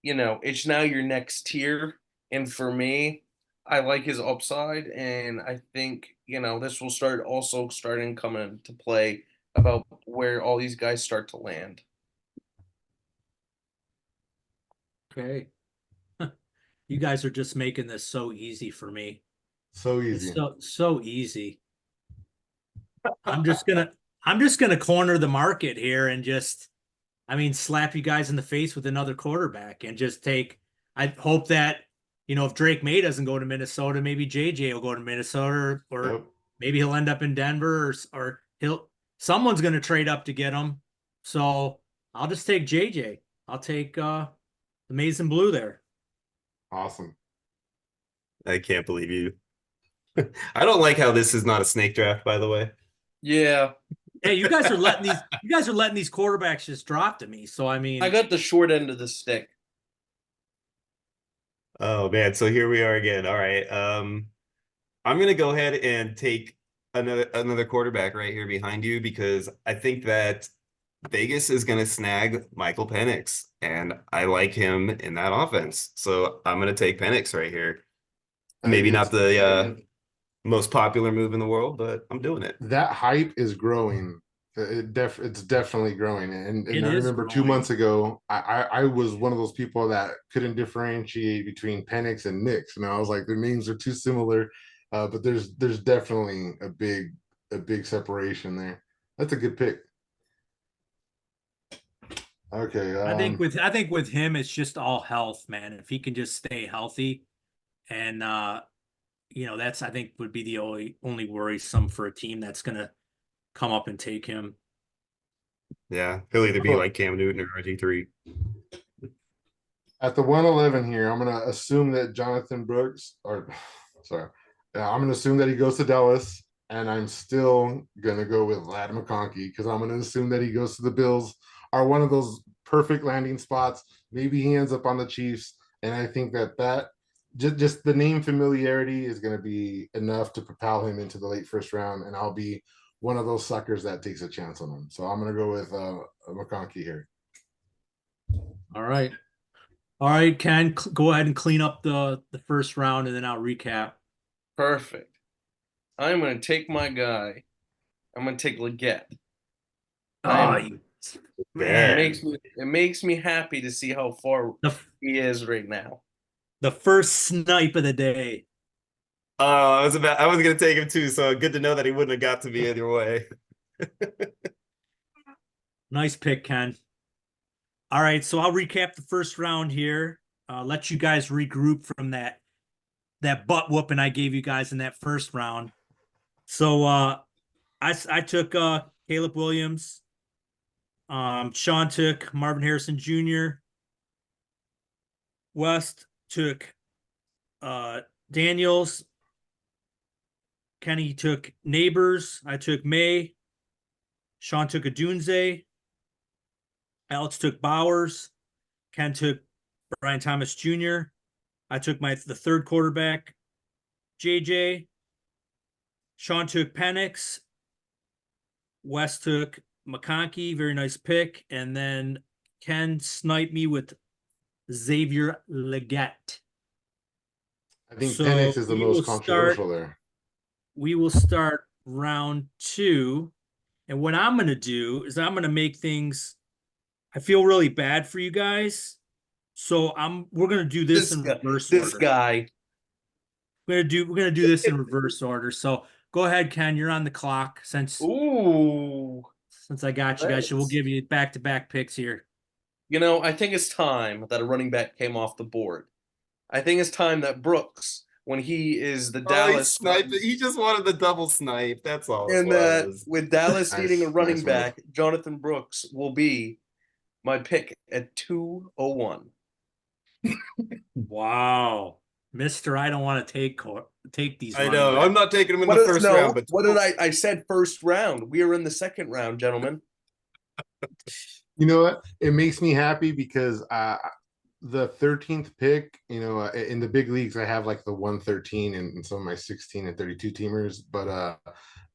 it's now your next tier. And for me, I like his upside, and I think, this will starting coming into play about where all these guys start to land. Okay. You guys are just making this so easy for me. So It's easy. so easy. I'm just gonna corner the market here and slap you guys in the face with another quarterback and just take. I hope that if Drake May doesn't go to Minnesota, maybe JJ will go to Minnesota, or Yep. maybe he'll end up in Denver, or someone's gonna trade up to get him. So I'll just take JJ. I'll take the Maize and Blue there. Awesome. I can't believe you. I don't like how this is not a snake draft, by the way. Yeah. Hey, you guys are letting these quarterbacks just drop to me. So I mean, I got the short end of the stick. Oh man, so here we are again. All right. I'm gonna go ahead and take another quarterback right here behind you because I think that Vegas is gonna snag Michael Penix, and I like him in that offense. So I'm gonna take Penix right here. Maybe not the most popular move in the world, but I'm doing it. That hype is growing. It's definitely growing. And it I is remember 2 growing. months ago, I was one of those people that couldn't differentiate between Penix and Nix. And I was like, their names are too similar. But there's definitely a big separation there. That's a good pick. Okay. I think with him, it's just all health, man. If he can just stay healthy, and that's I think would be the only worrisome for a team that's gonna come up and take him. Yeah, he'll either be like Cam Newton or RG3. At the 111 here, I'm gonna assume that Jonathan Brooks, or sorry, I'm gonna assume that he goes to Dallas, and I'm still gonna go with Lad McConkey because I'm gonna assume that he goes to the Bills, are one of those perfect landing spots. Maybe he ends up on the Chiefs, and I think that just the name familiarity is gonna be enough to propel him into the late first round, and I'll be one of those suckers that takes a chance on him. So I'm gonna go with McConkey here. All right. All right, Ken, go ahead and clean up the first round, and then I'll recap. Perfect. I'm going to take my guy. I'm going to take Leggett. Oh, It man, makes me happy to see how far he is right now. the first snipe of the day. Oh, I was gonna take him too, so good to know that he wouldn't have got to me either way. Nice pick, Ken. All right, so I'll recap the first round here. Let you guys regroup from that butt whooping I gave you guys in that first round. So I took Caleb Williams. Sean took Marvin Harrison Jr. West took Daniels. Kenny took Neighbors. I took May. Sean took Adunze. Alex took Bowers. Ken took Brian Thomas Jr. I took the third quarterback, JJ. Sean took Penix. West took McConkey. Very nice pick. And then Ken sniped me with Xavier Leggett. I think Penix is the most controversial there. We will start round 2. And what I'm going to do is I'm going to make things, I feel really bad for you guys. So we're going to do this in reverse order. This guy. We're going to do this in reverse order. So go ahead, Ken, you're on the clock since I got you guys. So we'll give you back-to-back picks here. I think it's time that a running back came off the board. I think it's time that Brooks, when he is the Dallas sniped it. He just wanted the double snipe. That's all. And that with Dallas needing a running back, Jonathan Brooks will be my pick at 201. Wow. Mister, I don't want to take these. I know. I'm not taking him in the first round. But what did I said first round. We are in the second round, gentlemen. You know what? It makes me happy because the 13th pick, in the big leagues, I have like the 113 and some of my 16 and 32 teamers, but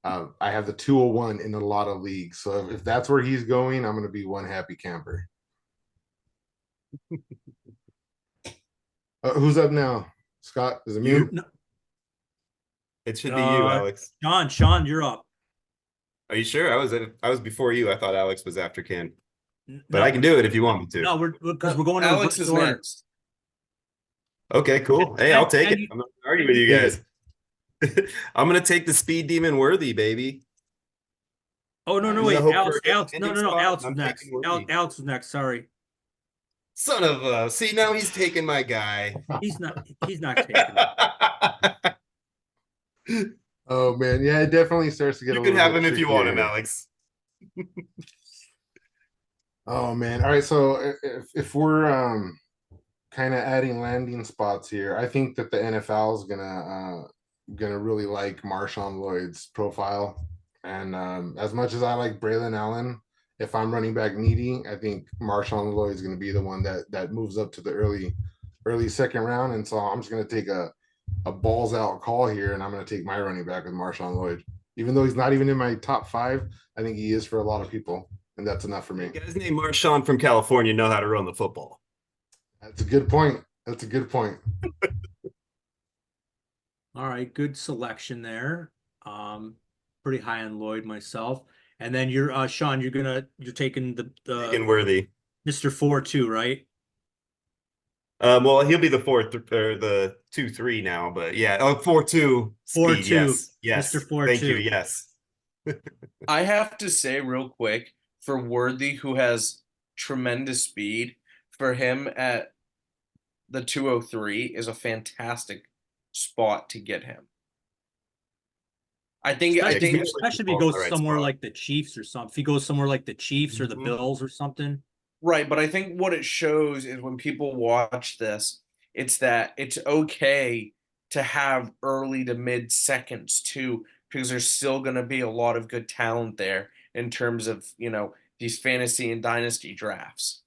I have the 201 in a lot of leagues. So if that's where he's going, I'm going to be one happy camper. Who's up now? Scott, is it me? No. It should be you, Alex. Sean, you're up. Are you sure? I was before you. I thought Alex was after Ken. But I can do it if you want me to. No, because we're going to Alex is next. Okay, cool. Hey, I'll take it. I'm not arguing with you guys. I'm gonna take the speed demon Worthy, baby. Oh no, wait, Alex. No, Alex was next. Alex was next. Sorry. Son of a. See, now he's taking my guy. He's not taking it. Oh man, yeah, it definitely starts to get. You can have him if you want him, Alex. Oh man! All right, so if we're kind of adding landing spots here, I think that the NFL is gonna really like Marshawn Lloyd's profile. And as much as I like Braylon Allen, if I'm running back needy, I think Marshawn Lloyd is going to be the one that moves up to the early second round. And so I'm just going to take a balls out call here, and I'm going to take my running back with Marshawn Lloyd. Even though he's not even in my top 5, I think he is for a lot of people, and that's enough for me. Guys named Marshawn from California know how to run the football. That's a good point. That's a good point. All right, good selection there. Pretty high on Lloyd myself. And then you're Sean, you're taking the Taking Worthy. Mr. 4-2, right? Well, he'll be the 4th or the 2-3 now, but yeah, 4-2 speed. 4-2, Yes. Mr. 4-2. Thank you. Yes. I have to say real quick for Worthy, who has tremendous speed, for him at the 203 is a fantastic spot to get him. I think Especially if he Ball's in goes the right somewhere spot. like the Chiefs or something. If he goes somewhere like the Chiefs or the Mhm. Bills or something. right, but I think what it shows is when people watch this, it's that it's okay to have early to mid seconds too, because there's still going to be a lot of good talent there in terms of, these fantasy and dynasty drafts.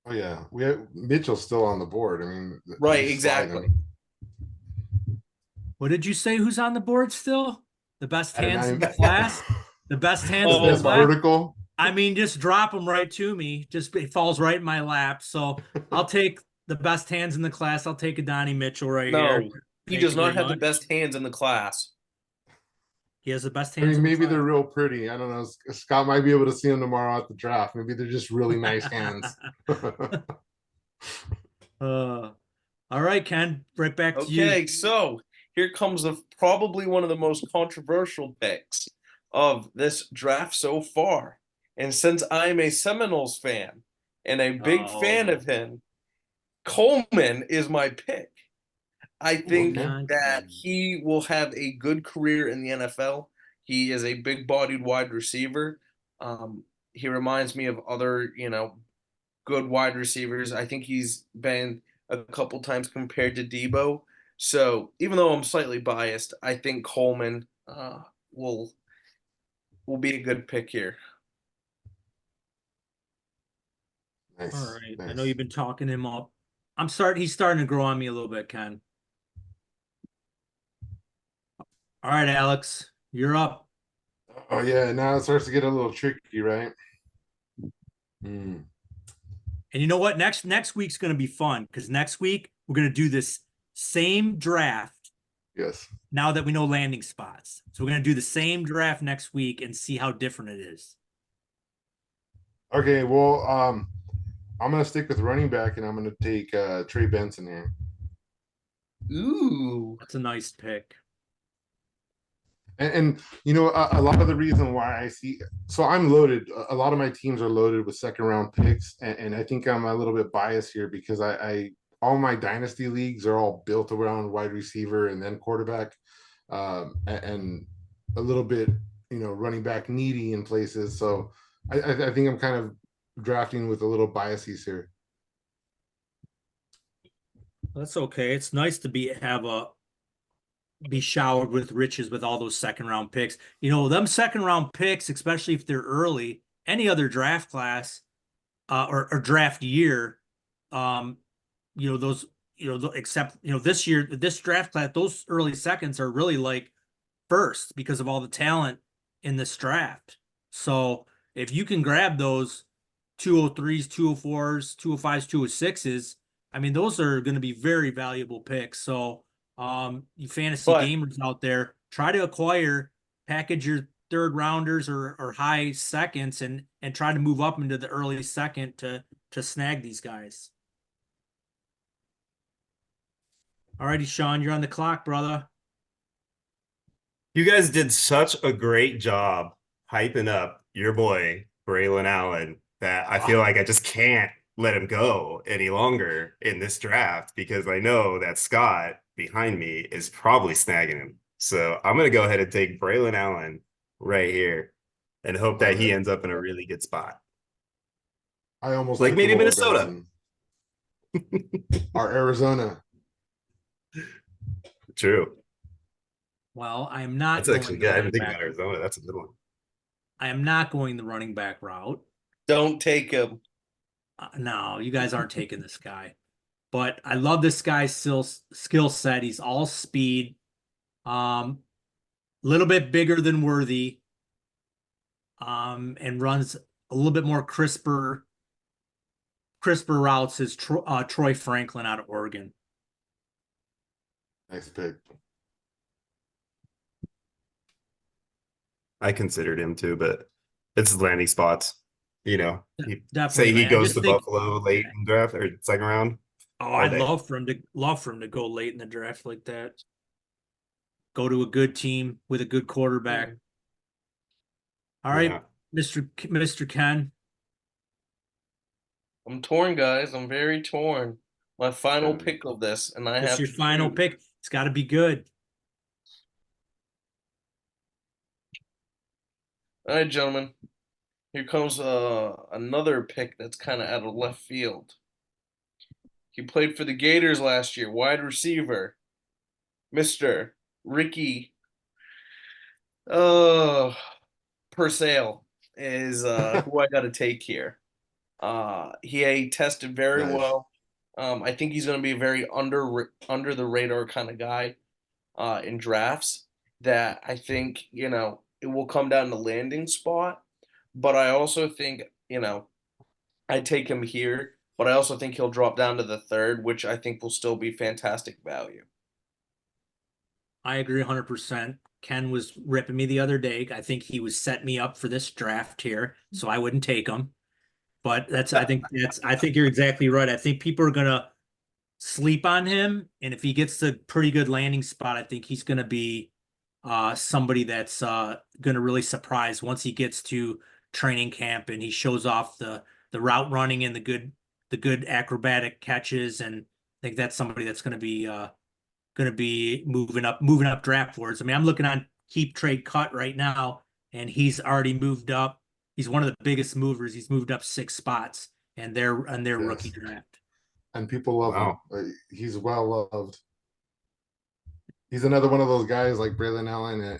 Oh yeah, we have Mitchell's still on the board. I mean, Right, just slide exactly. him. What did you say? Who's on the board still? The best hands in the Adonai- class? The best hands Oh, in the Best class? vertical. I mean, just drop them right to me. Just it falls right in my lap. So I'll take the best hands in the class. I'll take Adonai Mitchell right here. No, he Thank does you very not have the much. best hands in the class. He has the best I hands mean, in the maybe class. they're real pretty. I don't know. Scott might be able to see them tomorrow at the draft. Maybe they're just really nice hands. All right, Ken. Right back to you. Okay, so here comes probably one of the most controversial picks of this draft so far. And since I'm a Seminoles fan and a big fan of him, Coleman is my pick. I think Okay. that he will have a good career in the NFL. He is a big-bodied wide receiver. He reminds me of other, good wide receivers. I think he's been a couple times compared to Debo. So even though I'm slightly biased, I think Coleman will be a good pick here. Nice. All right. I Nice. know you've been talking him up. He's starting to grow on me a little bit, Ken. All right, Alex, you're up. Oh yeah, now it starts to get a little tricky, right? Hmm. And you know what? Next week's going to be fun because next week we're going to do this same draft Yes. now that we know landing spots. So we're going to do the same draft next week and see how different it is. Okay. Well, I'm gonna stick with running back, and I'm gonna take Trey Benson here. Ooh. That's a nice pick. And a lot of the reason why I see, so I'm loaded. A lot of my teams are loaded with second round picks, and I think I'm a little bit biased here because I all my dynasty leagues are all built around wide receiver and then quarterback, and a little bit running back needy in places. So I think I'm kind of drafting with a little biases here. That's okay. It's nice to be showered with riches with all those second round picks. Them second round picks, especially if they're early, any other draft class or draft year, those, except, this year, this draft class, those early seconds are really like first because of all the talent in this draft. So if you can grab those 203s, 204s, 205s, 206s, I mean, those are going to be very valuable picks. So you fantasy But- gamers out there, try to package your third rounders or high seconds and try to move up into the early second to snag these guys. All righty, Sean, you're on the clock, brother. You guys did such a great job hyping up your boy, Braylon Allen, that I feel like I just can't let him go any longer in this draft because I know that Scott behind me is probably snagging him. So I'm going to go ahead and take Braylon Allen right here and hope that he ends up in a really good spot. I almost Like took maybe Lamar Minnesota. Benson. Or Arizona. True. Well, I am not That's going actually the good. I running didn't think back. about Arizona. That's a good one. I am not going the running back route. Don't take him. No, you guys aren't taking this guy. But I love this guy's skill set. He's all speed. A little bit bigger than Worthy. And runs a little bit more crisper routes is Troy Franklin out of Oregon. Nice pick. I considered him too, but it's landing spots. You know, Definitely, say he man. I goes just to think, Buffalo late in draft or second round. oh, Are I'd they? love for him to go late in the draft like that. Go to a good team with a good quarterback. All right, Yeah. Mr. Ken. I'm torn, guys. I'm very torn. My final Um, pick of this, and I This have your to final choose. pick. It's got to be good. All right, gentlemen. Here comes another pick that's kind of out of left field. He played for the Gators last year, wide receiver, Mr. Ricky uh Purcell is who I got to take here. He tested very Nice. well. I think he's going to be a very under the radar kind of guy in drafts. That I think it will come down to landing spot, but I also think I take him here, but I also think he'll drop down to the third, which I think will still be fantastic value. I agree 100%. Ken was ripping me the other day. I think he was setting me up for this draft here, so I wouldn't take him. But I think you're exactly right. I think people are gonna sleep on him, and if he gets a pretty good landing spot, I think he's gonna be somebody that's gonna really surprise once he gets to training camp and he shows off the route running and the good acrobatic catches, and I think that's somebody that's gonna be moving up draft boards. I mean, I'm looking on Keep Trade Cut right now, and he's already moved up. He's one of the biggest movers. He's moved up 6 spots, and they're on their rookie Yes. draft. And people love him. Wow. He's well loved. He's another one of those guys like Braylon Allen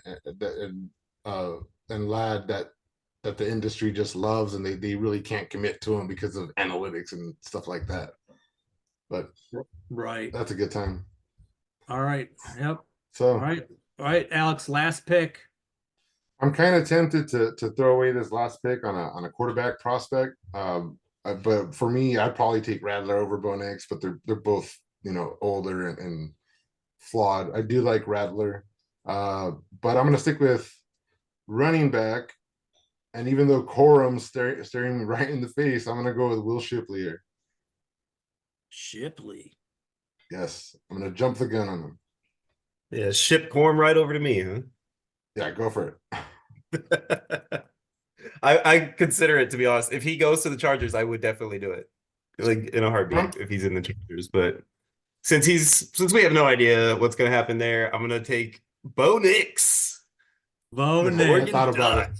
and Ladd that the industry just loves, and they really can't commit to him because of analytics and stuff like that. But Right. that's a good time. All right. Yep. So All right. All right, Alex, last pick. I'm kind of tempted to throw away this last pick on a quarterback prospect. But for me, I'd probably take Rattler over Bo Nix, but they're both older and flawed. I do like Rattler, but I'm gonna stick with running back. And even though Corum's staring me right in the face, I'm gonna go with Will Shipley here. Shipley. Yes, I'm gonna jump the gun on him. Yeah, ship Corm right over to me, huh? Yeah, go for it. I consider it, to be honest. If he goes to the Chargers, I would definitely do it, like in a heartbeat Huh? if he's in the Chargers. But since we have no idea what's gonna happen there, I'm gonna take Bo Nix. Bo I Nix. thought about it.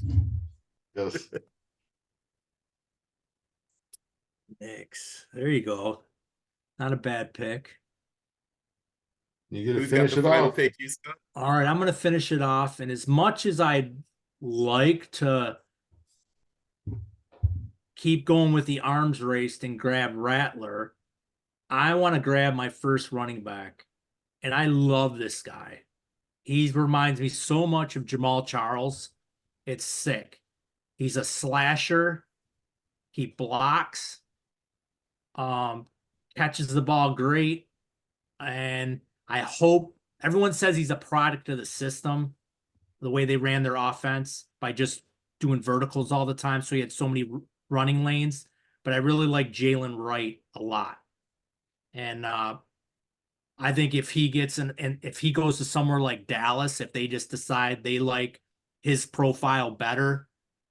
Yes. Nix. There you go. Not a bad pick. You get to Who's got finish the it final off. pick? You, Scott? All right, I'm going to finish it off. And as much as I'd like to keep going with the arms race and grab Rattler, I want to grab my first running back. And I love this guy. He reminds me so much of Jamal Charles. It's sick. He's a slasher. He blocks, catches the ball great. And I hope everyone says he's a product of the system, the way they ran their offense by just doing verticals all the time. So he had so many running lanes. But I really like Jalen Wright a lot. And I think if he gets and if he goes to somewhere like Dallas, if they just decide they like his profile better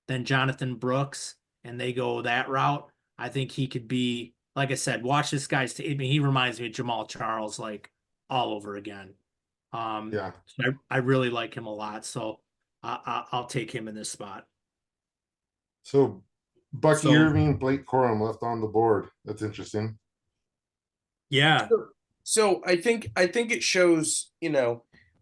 than Jonathan Brooks and they go that route, I think he could be, like I said, watch this guy's. I mean, he reminds me of Jamal Charles like all over again. Yeah. So I really like him a lot. So I'll take him in this spot. So Bucky So Irving, Blake Corum left on the board. That's interesting. yeah, So I think it shows,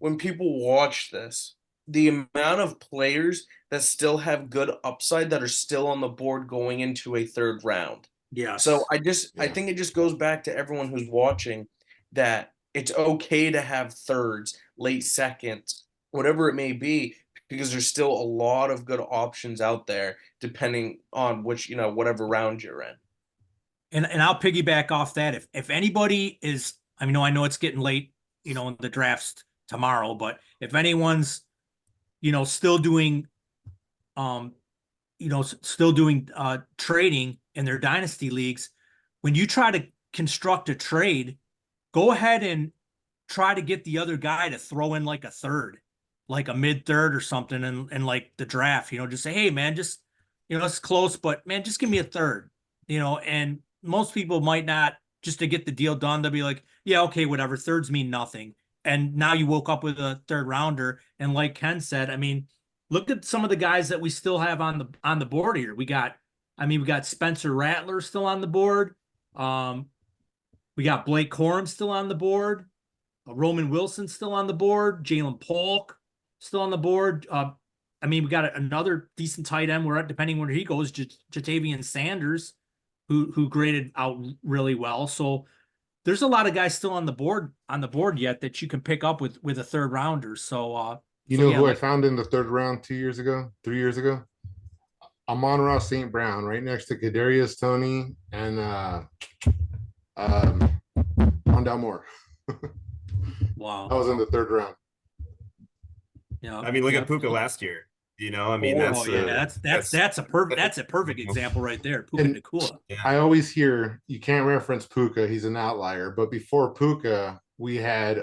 when people watch this, the amount of players that still have good upside that are still on the board going into a third round. Yes. So I Yeah. think it just goes back to everyone who's watching that it's okay to have thirds, late seconds, whatever it may be, because there's still a lot of good options out there depending on which, whatever round you're in. And I'll piggyback off that. If anybody is, I mean, I know it's getting late, in the drafts tomorrow, but if anyone's, still doing, still doing trading in their dynasty leagues, when you try to construct a trade, go ahead and try to get the other guy to throw in like a third, like a mid third or something, and like the draft, just say, hey man, just it's close, but man, just give me a third, and most people might not, just to get the deal done, they'll be like, yeah, okay, whatever, thirds mean nothing. And now you woke up with a third rounder, and like Ken said, I mean, look at some of the guys that we still have on the board here. We got Spencer Rattler still on the board. We got Blake Corum still on the board. Roman Wilson still on the board. Jalen Polk still on the board. We got another decent tight end where, depending where he goes, Jatavian Sanders, who graded out really well. So there's a lot of guys still on the board yet that you can pick up with a third rounder. So who I found in the third round 2 years ago, 3 years ago? Amon-Ra St. Brown, right next to Kadarius Toney and Rondale Moore. Wow. That was in the third round. Yeah. I mean, look at Puka last year. That's a perfect example right there. Puka Nacua. Yeah. I always hear you can't reference Puka; he's an outlier. But before Puka, we had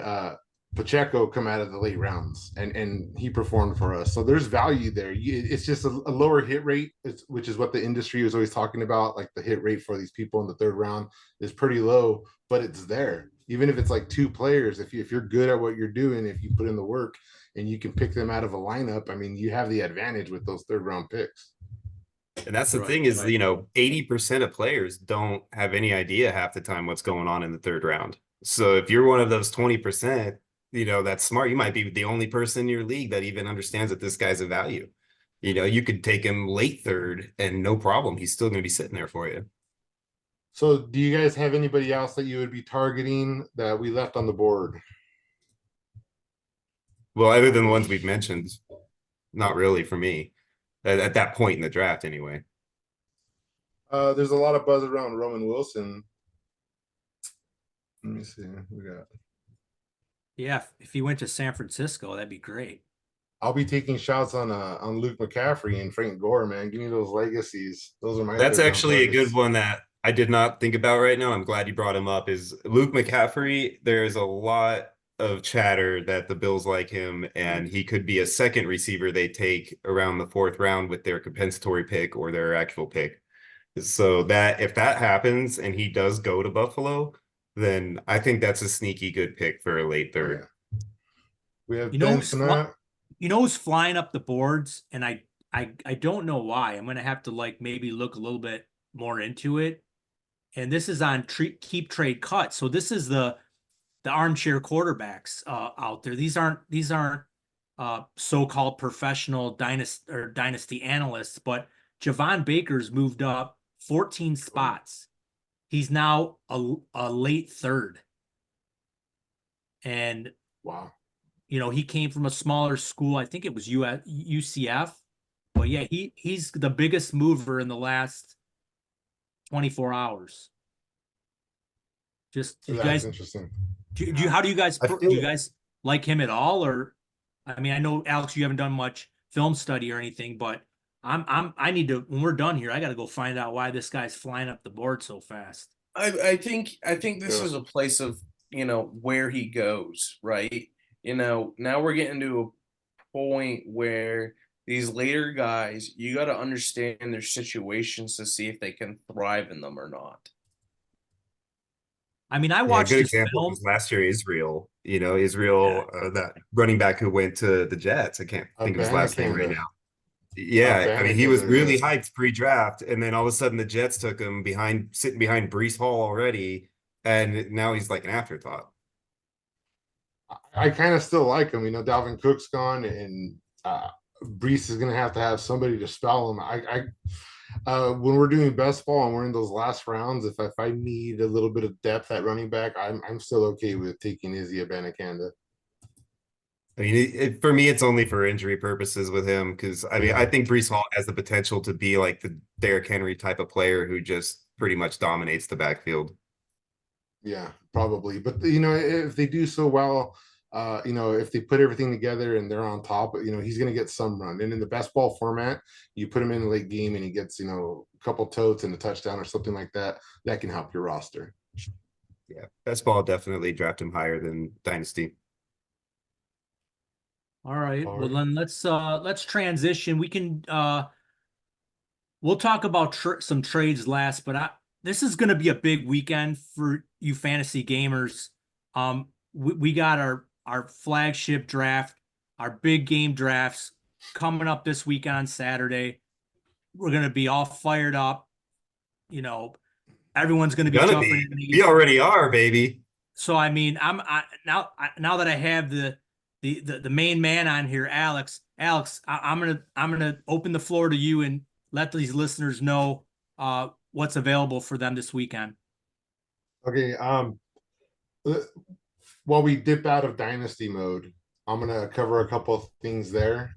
Pacheco come out of the late rounds, and he performed for us. So there's value there. It's just a lower hit rate, which is what the industry was always talking about. Like the hit rate for these people in the third round is pretty low, but it's there. Even if it's like two players, if you're good at what you're doing, if you put in the work and you can pick them out of a lineup, I mean, you have the advantage with those third round picks. And that's the thing is, 80% of players don't have any idea half the time what's going on in the third round. So if you're one of those 20%, that's smart. You might be the only person in your league that even understands that this guy's a value. You could take him late third and no problem. He's still going to be sitting there for you. So do you guys have anybody else that you would be targeting that we left on the board? Well, other than the ones we've mentioned, not really for me at that point in the draft anyway. There's a lot of buzz around Roman Wilson. Let me see. We got. Yeah, if he went to San Francisco, that'd be great. I'll be taking shots on Luke McCaffrey and Frank Gore, man. Give me those legacies. Those are my. That's actually a good one that I did not think about right now. I'm glad you brought him up. Is Luke McCaffrey? There's a lot of chatter that the Bills like him, and he could be a second receiver they take around the fourth round with their compensatory pick or their actual pick. So that if that happens and he does go to Buffalo, then I think that's a sneaky good pick for a late third. Yeah. We have who's flying up the boards, and I don't know why. I'm gonna have to maybe look a little bit more into it. And this is on Keep Trade Cut. So this is the armchair quarterbacks out there. These aren't so-called professional dynasty analysts, but Javon Baker's moved up 14 spots. He's now a late third. And wow. He came from a smaller school. I think it was UCF. But yeah, he's the biggest mover in the last 24 hours. Just you guys, interesting. How do you guys like him at all? Or I mean, I know Alex, you haven't done much film study or anything, but I need to, when we're done here, I got to go find out why this guy's flying up the board so fast. I think this is a place of where he goes, right? Now we're getting to a point where these later guys, you got to understand their situations to see if they can thrive in them or not. I mean, I watched a good his example film was last year, Israel. That running back who went to the Jets. I can't think of his last name right now. Yeah, I mean, he was really hyped pre-draft, and then all of a sudden the Jets took him sitting behind Breece Hall already, and now he's like an afterthought. I kind of still like him. Dalvin Cook's gone, and Brees is going to have somebody to spell him. When we're doing best ball and we're in those last rounds, if I need a little bit of depth at running back, I'm still okay with taking Izzy Abanikanda. I mean, for me, it's only for injury purposes with him because I mean, Yeah. I think Brees Hall has the potential to be like the Derrick Henry type of player who just pretty much dominates the backfield. Yeah, probably. But if they do so well, if they put everything together and they're on top, he's going to get some run. And in the best ball format, you put him in the late game and he gets, a couple totes and a touchdown or something like that. That can help your roster. Yeah, best ball definitely draft him higher than Dynasty. All right. All Well, right. then let's transition. We can we'll talk about some trades last, but this is going to be a big weekend for you fantasy gamers. We got our flagship draft, our big game drafts coming up this weekend on Saturday. We're going to be all fired up. Everyone's going to be Gonna jumping be. in We these. already are, baby. So I mean, now that I have the main man on here, Alex. Alex, I'm gonna open the floor to you and let these listeners know what's available for them this weekend. Okay. While we dip out of dynasty mode, I'm gonna cover a couple of things there.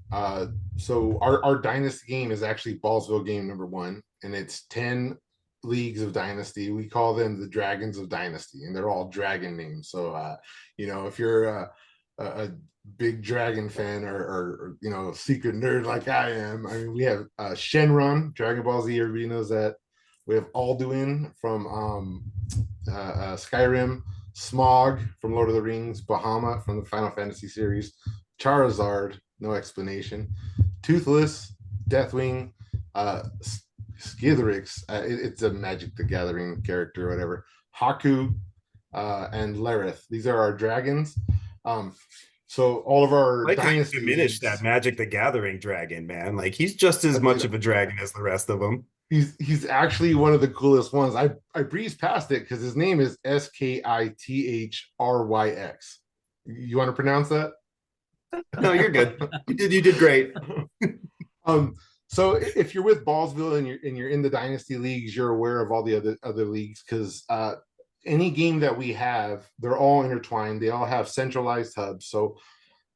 So our dynasty game is actually Ballsville game number 1, and it's 10 leagues of dynasty. We call them the Dragons of Dynasty, and they're all dragon names. So if you're a big dragon fan or secret nerd like I am, I mean, we have Shenron, Dragon Ball Z. Everybody knows that. We have Alduin from Skyrim, Smog from Lord of the Rings, Bahama from the Final Fantasy series, Charizard, no explanation, Toothless, Deathwing, Skitherix, it's a Magic the Gathering character or whatever, Haku, and Lareth. These are our dragons. So all of our I like how you dynasty diminish that leagues, Magic the Gathering dragon, man. Like he's just as much dude, of a dragon as the rest of them. he's actually one of the coolest ones. I breezed past it because his name is Skithyryx. You want to pronounce that? No, you're good. You did great. um, so if you're with Ballsville and you're in the dynasty leagues, you're aware of all the other leagues because any game that we have, they're all intertwined. They all have centralized hubs. So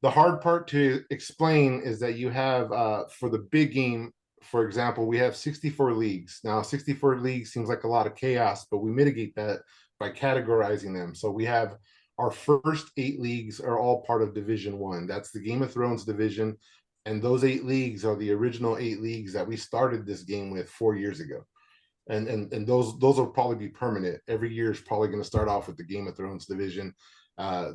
the hard part to explain is that you have for the big game, for example, we have 64 leagues. Now 64 leagues seems like a lot of chaos, but we mitigate that by categorizing them. So we have our first 8 leagues are all part of Division 1. That's the Game of Thrones division, and those 8 leagues are the original 8 leagues that we started this game with 4 years ago. And those will probably be permanent. Every year is probably going to start off with the Game of Thrones division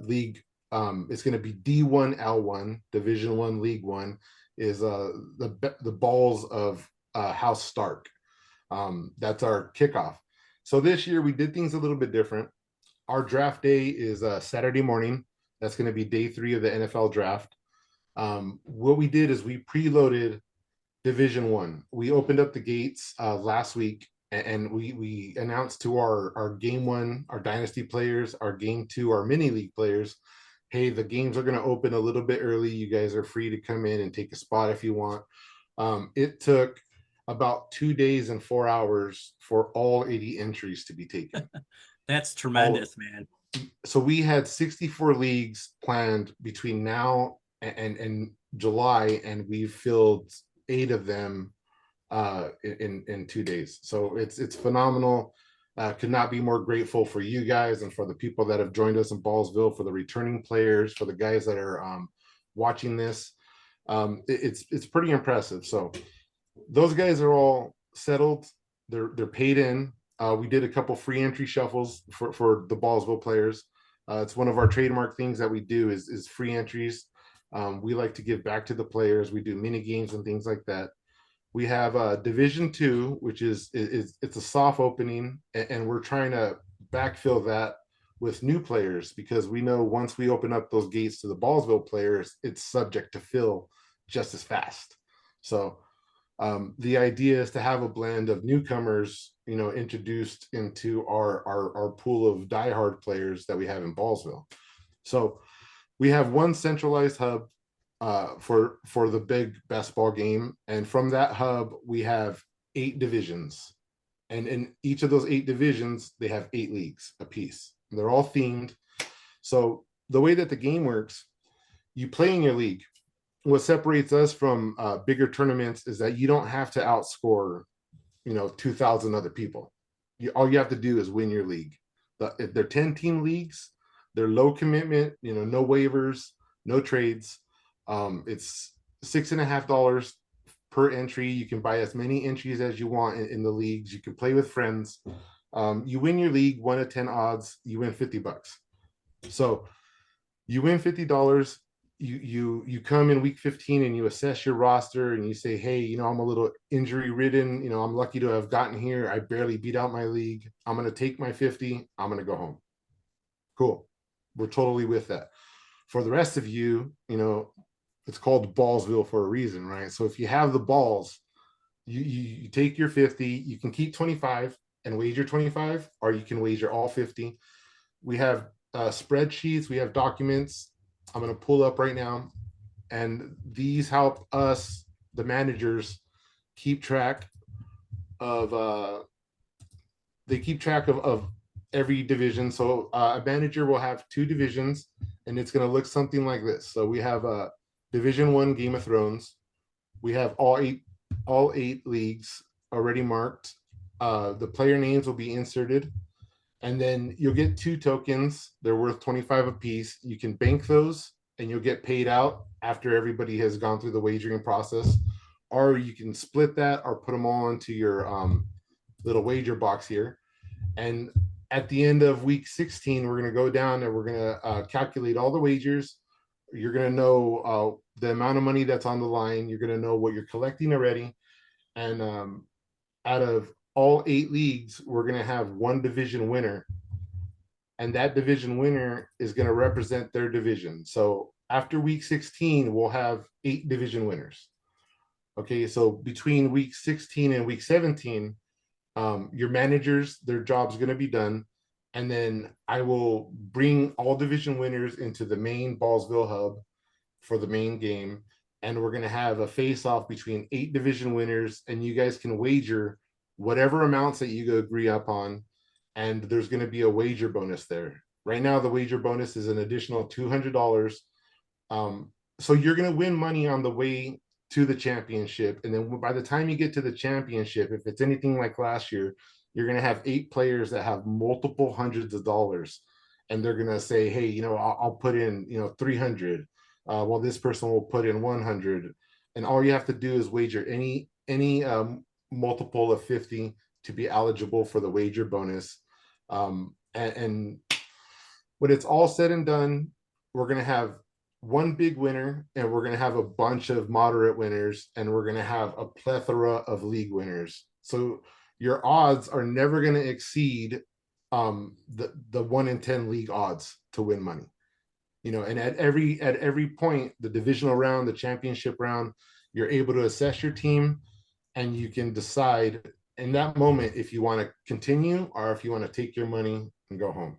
league. It's going to be D1L1, Division 1, League 1 is the balls of House Stark. That's our kickoff. So this year we did things a little bit different. Our draft day is Saturday morning. That's going to be day 3 of the NFL draft. What we did is we preloaded Division 1. We opened up the gates last week, and we announced to our game 1, our dynasty players, our game 2, our mini league players, hey, the games are going to open a little bit early. You guys are free to come in and take a spot if you want. It took about 2 days and 4 hours for all 80 entries to be taken. That's tremendous, man. So we had 64 leagues planned between now and July, and we've filled 8 of them in 2 days. So it's phenomenal. Could not be more grateful for you guys and for the people that have joined us in Ballsville, for the returning players, for the guys that are watching this. It's pretty impressive. So those guys are all settled. They're paid in. We did a couple free entry shuffles for the Ballsville players. It's one of our trademark things that we do is free entries. We like to give back to the players. We do mini games and things like that. We have Division 2, which is it's a soft opening, and we're trying to backfill that with new players because we know once we open up those gates to the Ballsville players, it's subject to fill just as fast. So the idea is to have a blend of newcomers, introduced into our pool of diehard players that we have in Ballsville. So We have one centralized hub for the big best ball game, and from that hub we have 8 divisions, and in each of those 8 divisions they have 8 leagues apiece. They're all themed. So the way that the game works, you play in your league. What separates us from bigger tournaments is that you don't have to outscore 2,000 other people. All you have to do is win your league. They're 10-team leagues. They're low commitment, no waivers, no trades. It's $6.50 per entry. You can buy as many entries as you want in the leagues. You can play with friends. You win your league 1 to 10 odds, you win $50. So you win $50. You come in week 15 and you assess your roster and you say, hey, I'm a little injury ridden. I'm lucky to have gotten here. I barely beat out my league. I'm going to take my 50. I'm going to go home. Cool. We're totally with that. For the rest of you, it's called Ballsville for a reason, right? So if you have the balls, you take your 50, you can keep 25 and wager 25, or you can wager all 50. We have spreadsheets, we have documents. I'm going to pull up right now, and these help us, the managers, keep track of every division. So a manager will have 2 divisions, and it's going to look something like this. So we have a Division 1 Game of Thrones. We have all eight leagues already marked. The player names will be inserted, and then you'll get 2 tokens. They're worth 25 apiece. You can bank those and you'll get paid out after everybody has gone through the wagering process, or you can split that or put them all into your little wager box here. And at the end of week 16, we're going to go down and we're going to calculate all the wagers. You're going to know the amount of money that's on the line. You're going to know what you're collecting already. And out of all 8 leagues, we're going to have 1 division winner. And that division winner is going to represent their division. So after week 16, we'll have 8 division winners. Okay, so between week 16 and week 17, your managers, their job's going to be done. And then I will bring all division winners into the main Ballsville hub for the main game. And we're going to have a face-off between 8 division winners, and you guys can wager whatever amounts that you agree upon. And there's going to be a wager bonus there. Right now, the wager bonus is an additional $200. So you're going to win money on the way to the championship. And then by the time you get to the championship, if it's anything like last year, you're going to have 8 players that have multiple hundreds of dollars. And they're going to say, hey, I'll put in, 300. Well, this person will put in 100. And all you have to do is wager any multiple of 50 to be eligible for the wager bonus. And when it's all said and done, we're going to have 1 big winner, and we're going to have a bunch of moderate winners, and we're going to have a plethora of league winners. So your odds are never going to exceed the 1 in 10 league odds to win money. And at every point, the divisional round, the championship round, you're able to assess your team, and you can decide in that moment if you want to continue or if you want to take your money and go home.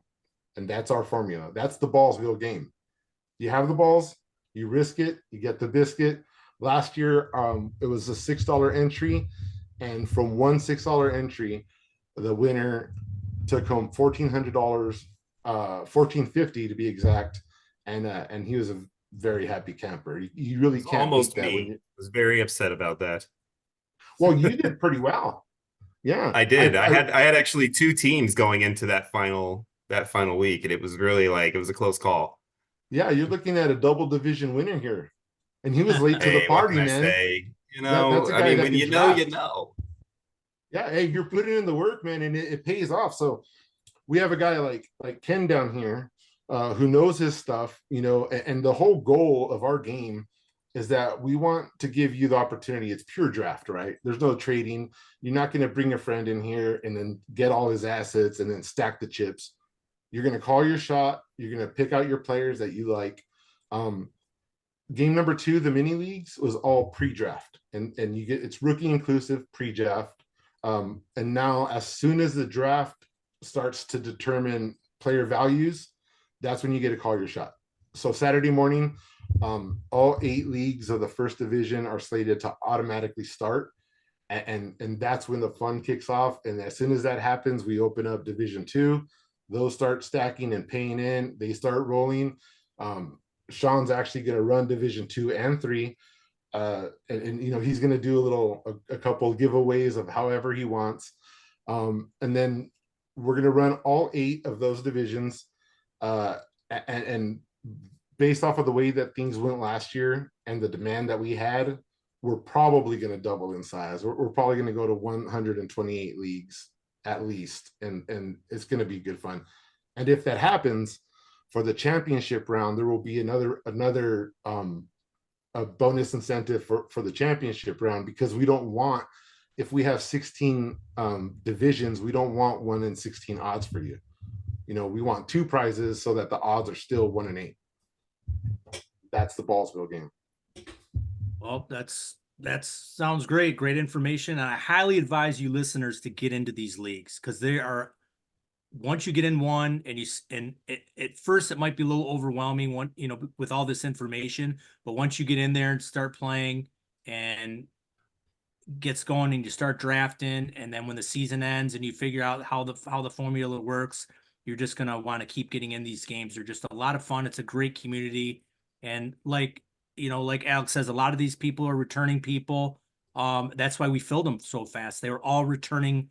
And that's our formula. That's the Ballsville game. You have the balls, you risk it, you get the biscuit. Last year, it was a $6 entry, and from one $6 entry, the winner took home $1,400, $1,450 to be exact, and he was a very happy camper. You really can't almost beat that. me. I was very upset about that. Well, you did pretty well. Yeah, I did. I had actually 2 teams going into that final week, and it was really it was a close call. Yeah, you're looking at a double division winner here, and he was late to the party, man. Say? That's a guy that when can you know, draft. you know. Yeah, hey, you're putting in the work, man, and it pays off. So we have a guy like Ken down here who knows his stuff, and the whole goal of our game is that we want to give you the opportunity. It's pure draft, right? There's no trading. You're not going to bring a friend in here and then get all his assets and then stack the chips. You're going to call your shot. You're going to pick out your players that you like. Game number 2, the mini leagues, was all pre-draft, and it's rookie inclusive pre-draft. And now, as soon as the draft starts to determine player values, that's when you get to call your shot. so Saturday morning, all 8 leagues of the first division are slated to automatically start, and that's when the fun kicks off. And as soon as that happens, we open up Division 2. Those start stacking and paying in. They start rolling. Sean's actually going to run Division 2 and 3. And you know, he's going to do a couple giveaways of however he wants. And then we're going to run all 8 of those divisions. And based off of the way that things went last year and the demand that we had, we're probably going to double in size. We're probably going to go to 128 leagues at least, and it's going to be good fun. And if that happens, for the championship round, there will be another a bonus incentive for the championship round, because we don't want, if we have 16 divisions, we don't want 1 in 16 odds for you. You know, we want 2 prizes so that the odds are still 1 in 8. That's the Ballsville game. Well, that sounds great. Great information. And I highly advise you listeners to get into these leagues, because they are, once you get in one and at first it might be a little overwhelming with all this information, but once you get in there and start playing and gets going and you start drafting, and then when the season ends and you figure out how the formula works, you're just going to want to keep getting in these games. They're just a lot of fun. It's a great community. And like Alex says, a lot of these people are returning people. That's why we filled them so fast. They were all returning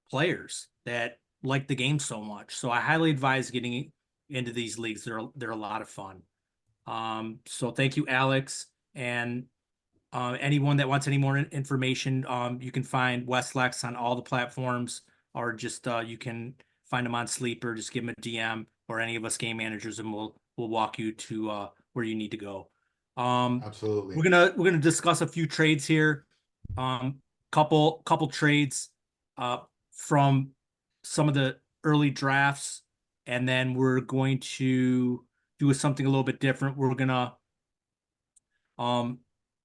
players that like the game so much. So I highly advise getting into these leagues. They're a lot of fun. So thank you, Alex. And anyone that wants any more information, you can find Westlex on all the platforms, or just you can find them on Sleeper. Just give them a DM, or any of us game managers, and we'll walk you to where you need to go. Absolutely. We're gonna discuss a few trades here. Couple trades from some of the early drafts, and then we're going to do something a little bit different. We're gonna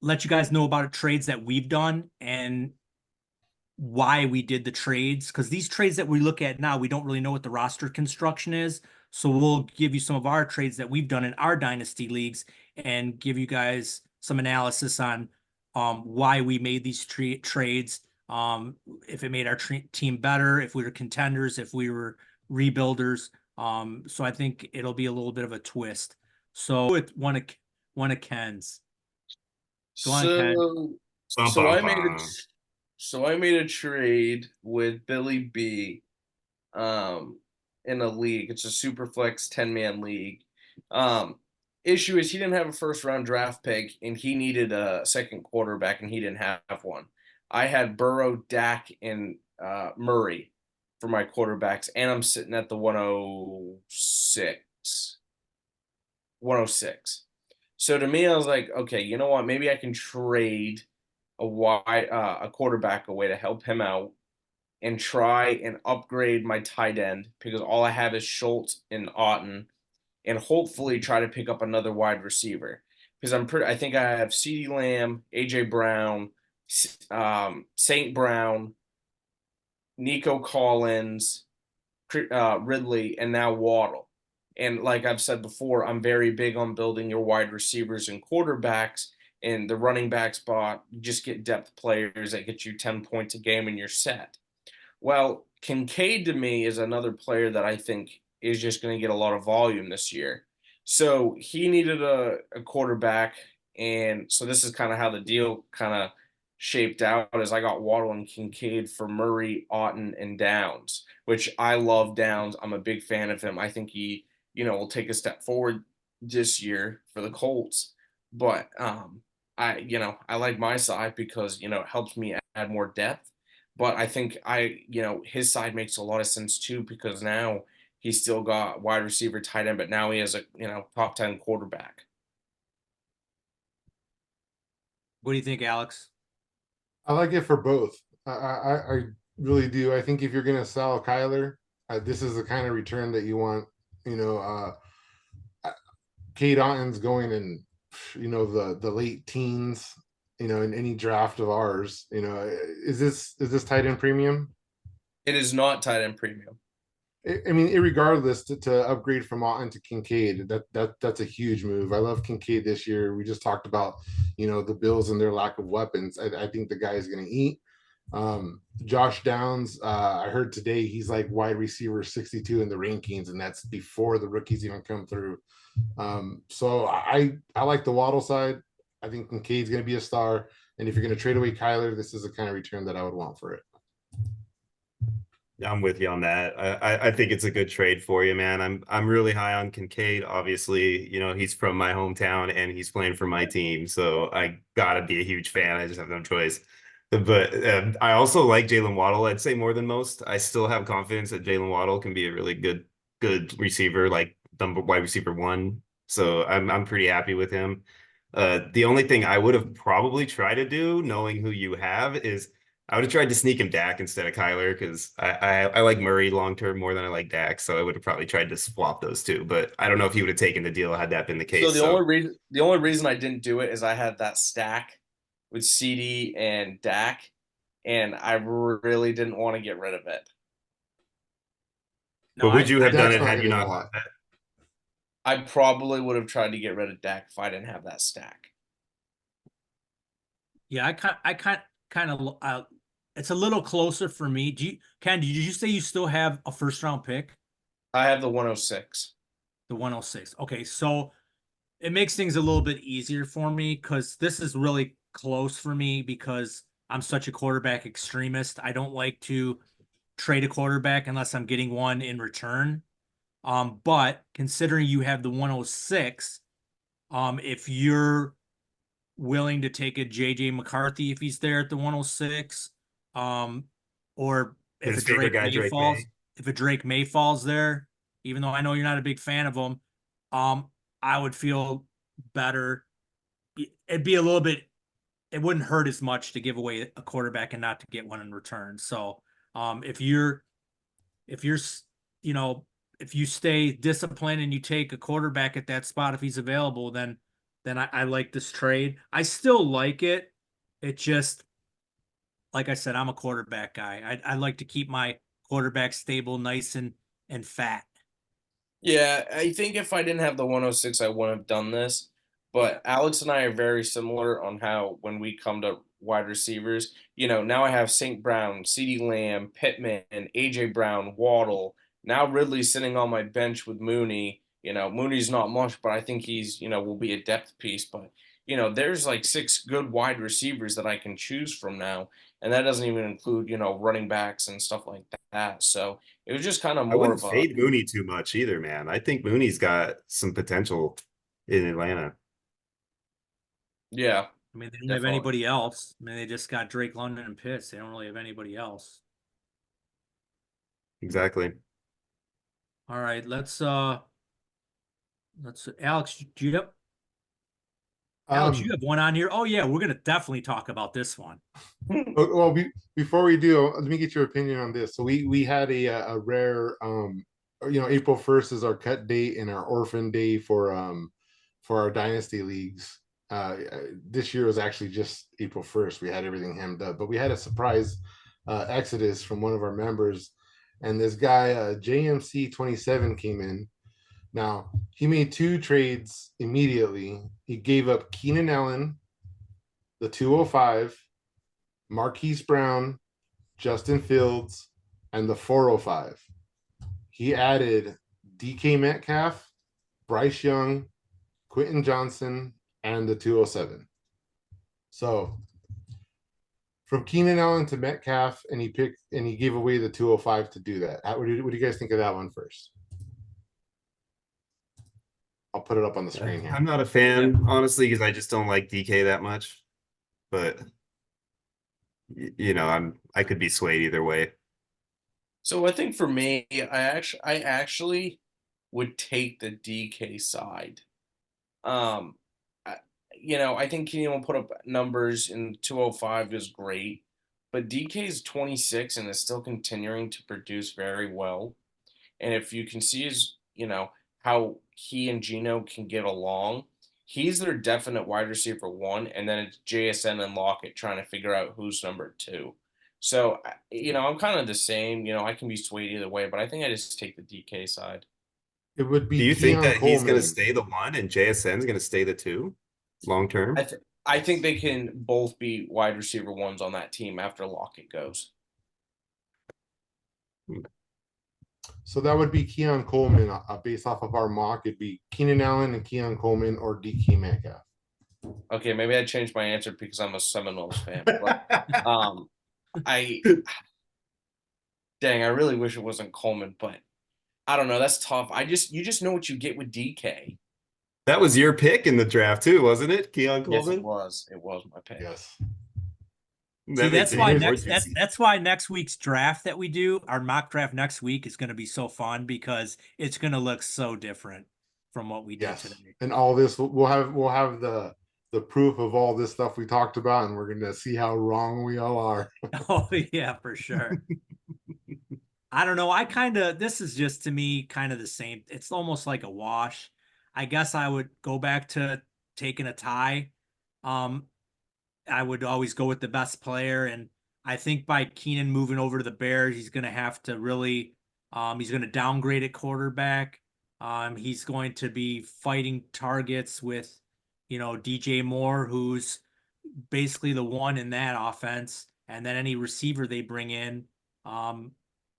let you guys know about trades that we've done and why we did the trades, because these trades that we look at now, we don't really know what the roster construction is. So we'll give you some of our trades that we've done in our dynasty leagues and give you guys some analysis on why we made these trades, if it made our team better, if we were contenders, if we were rebuilders. So I think it'll be a little bit of a twist. So with one of Ken's. Go on, Ken. So I made a trade with Billy B in a league. It's a super flex 10-man league. Issue is he didn't have a first round draft pick, and he needed a second quarterback, and he didn't have one. I had Burrow, Dak, and Murray for my quarterbacks, and I'm sitting at the 106. 106. So to me, I was like, okay, you know what? Maybe I can trade a quarterback away to help him out and try and upgrade my tight end, because all I have is Schultz and Otten, and hopefully try to pick up another wide receiver, because I think I have CeeDee Lamb, AJ Brown, St. Brown, Nico Collins, Ridley, and now Waddle. And like I've said before, I'm very big on building your wide receivers and quarterbacks. In the running back spot, you just get depth players that get you 10 points a game and you're set. Well, Kincaid to me is another player that I think is just going to get a lot of volume this year. So he needed a quarterback. And so this is kind of how the deal kind of shaped out, as I got Waddle and Kincaid for Murray, Otten, and Downs, which I love Downs. I'm a big fan of him. I think he, will take a step forward this year for the Colts. But I like my side because, it helps me add more depth. But I think his side makes a lot of sense too, because now he's still got wide receiver, tight end, but now he has a, top 10 quarterback. What do you think, Alex? I like it for both. I really do. I think if you're going to sell Kyler, this is the kind of return that you want. Cade Otton's going in, the late teens, in any draft of ours. Is this tight end premium? It is not tight end premium. I mean, irregardless, to upgrade from Alton to Kincaid, that's a huge move. I love Kincaid this year. We just talked about, the Bills and their lack of weapons. I think the guy is going to eat. Josh Downs, I heard today he's like wide receiver 62 in the rankings, and that's before the rookies even come through. So I like the Waddle side. I think Kincaid's going to be a star, and if you're going to trade away Kyler, this is the kind of return that I would want for it. I'm with you on that. I think it's a good trade for you, man. I'm really high on Kincaid. Obviously, he's from my hometown and he's playing for my team, so I gotta be a huge fan. I just have no choice. But I also like Jalen Waddle. I'd say more than most. I still have confidence that Jalen Waddle can be a really good receiver, like number wide receiver one. So I'm pretty happy with him. The only thing I would have probably tried to do, knowing who you have, is I would have tried to sneak him Dak instead of Kyler because I like Murray long term more than I like Dak. So I would have probably tried to swap those two. But I don't know if he would have taken the deal had that been the case. So the only reason I didn't do it is I had that stack with CD and Dak, and I really didn't want to get rid of it. But would you have done Dak's it not had you getting a not? lot. I probably would have tried to get rid of Dak if I didn't have that stack. Yeah, kind of. It's a little closer for me. Did you say you still have a first round pick? I have the 106. The 106. Okay, so it makes things a little bit easier for me because this is really close for me because I'm such a quarterback extremist. I don't like to trade a quarterback unless I'm getting one in return. But considering you have the 106, if you're willing to take a JJ McCarthy if he's there at the 106, or if His a favorite Drake guy, May Drake falls, May. if a Drake May falls there, even though I know you're not a big fan of him, I would feel better. It'd be a little bit, it wouldn't hurt as much to give away a quarterback and not to get one in return. So, if you're, you know, if you stay disciplined and you take a quarterback at that spot if he's available, then I like this trade. I still like it. It just, like I said, I'm a quarterback guy. I like to keep my quarterback stable, nice and fat. Yeah, I think if I didn't have the 106, I wouldn't have done this. But Alex and I are very similar on how when we come to wide receivers, now I have St. Brown, CeeDee Lamb, Pittman, AJ Brown, Waddle. Now Ridley's sitting on my bench with Mooney. Mooney's not much, but I think he's, will be a depth piece. But, there's like six good wide receivers that I can choose from now. And that doesn't even include, running backs and stuff like that. So it was just kind of I more wouldn't of a, fade Mooney too much either, man. I think Mooney's got some potential in Atlanta. yeah. I mean, they don't have Definitely. anybody else. I mean, they just got Drake London and Pitts. They don't really have anybody else. Exactly. All right, let's Alex, do you have Alex, you have one on here? Oh yeah, we're gonna definitely talk about this one. Well, before we do, let me get your opinion on this. So we had a rare, April 1st is our cut date and our orphan day for our dynasty leagues. This year was actually just April 1st. We had everything hemmed up, but we had a surprise exodus from one of our members, and this guy JMC 27 came in. Now he made two trades immediately. He gave up Keenan Allen, the 205. Marquise Brown, Justin Fields, and the 405. He added DK Metcalf, Bryce Young, Quentin Johnson, and the 207. So from Keenan Allen to Metcalf, and he gave away the 205 to do that. What do you guys think of that one first? I'll put it up on the screen here. I'm not a fan, honestly, because I just don't like DK that much. But I could be swayed either way. So I think for me, I actually would take the DK side. I think Keenan will put up numbers in 205 is great, but DK is 26 and is still continuing to produce very well. And if you can see how he and Gino can get along, he's their definite wide receiver one, and then it's JSN and Lockett trying to figure out who's number two. So, I'm kind of the same. I can be swayed either way, but I think I just take the DK side. It would Do be you think Keon that he's going to Coleman. stay the 1 and JSN's going to stay the 2 long term? I think they can both be wide receiver ones on that team after Lockett goes. So that would be Keon Coleman. Based off of our mock, it'd be Keenan Allen and Keon Coleman or DK Metcalf. Okay, maybe I changed my answer because I'm a Seminoles fan. But I dang, I really wish it wasn't Coleman, but I don't know. That's tough. You just know what you get with DK. That was your pick in the draft too, wasn't it? Keon Yes, it Coleman? was. It was my pick. Yes. See, That makes that's it why even more next juicy. that's why next week's draft that we do, our mock draft next week, is going to be so fun because it's going to look so different from what we did Yes. today. And all this we'll have the proof of all this stuff we talked about, and we're gonna see how wrong we all are. Oh yeah, for sure. I don't know. This is just to me kind of the same. It's almost like a wash. I guess I would go back to taking a tie. Um, I would always go with the best player. And I think by Keenan moving over to the Bears, he's going to have to really, he's going to downgrade at quarterback. He's going to be fighting targets with, DJ Moore, who's basically the one in that offense, and then any receiver they bring in.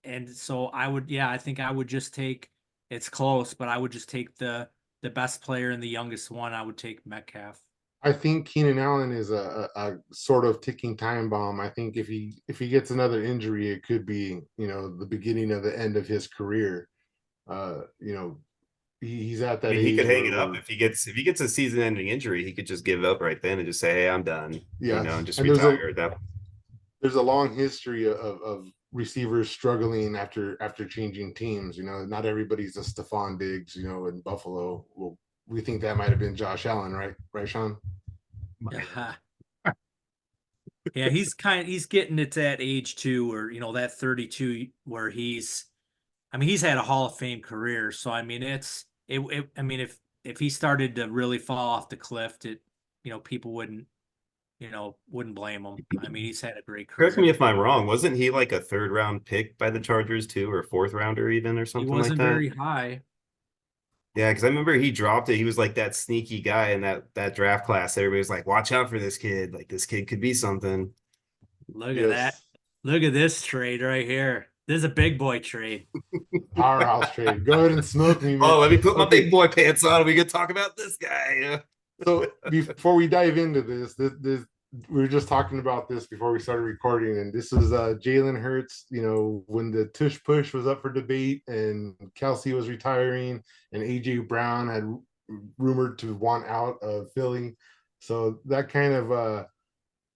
And so I think I would just take, it's close, but I would just take the best player and the youngest one. I would take Metcalf. I think Keenan Allen is a sort of ticking time bomb. I think if he gets another injury, it could be, the beginning of the end of his career. He's at that I mean, he age could hang it up where if he gets a season-ending injury. He could just give up right then and just say, "Hey, I'm done," yes, and just and retire at that. there's a long history of receivers struggling after changing teams. Not everybody's a Stephon Diggs, in Buffalo. Well, we think that might have been Josh Allen, right, Sean? Yeah. Yeah, he's getting it to that age too, where that 32, where he's had a Hall of Fame career. So I mean, if he started to really fall off the cliff, people wouldn't blame him. I mean, he's had a great Correct career. me if I'm wrong. Wasn't he like a 3rd-round pick by the Chargers too, or 4th-rounder even, or He something like wasn't that? very high. Yeah, because I remember he dropped it. He was like that sneaky guy in that draft class. Everybody was like, "Watch out for this kid! Like this kid could be something." Look at Yes. that. Look at this trade right here. This is a big boy trade. Powerhouse trade. Go ahead and smoke me, man. Oh, let me put my Okay. big boy pants on. We could talk about this guy. So before we dive into this, we were just talking about this before we started recording, and this was Jalen Hurts. When the tush push was up for debate, and Kelsey was retiring, and AJ Brown had rumored to want out of Philly. So that kind of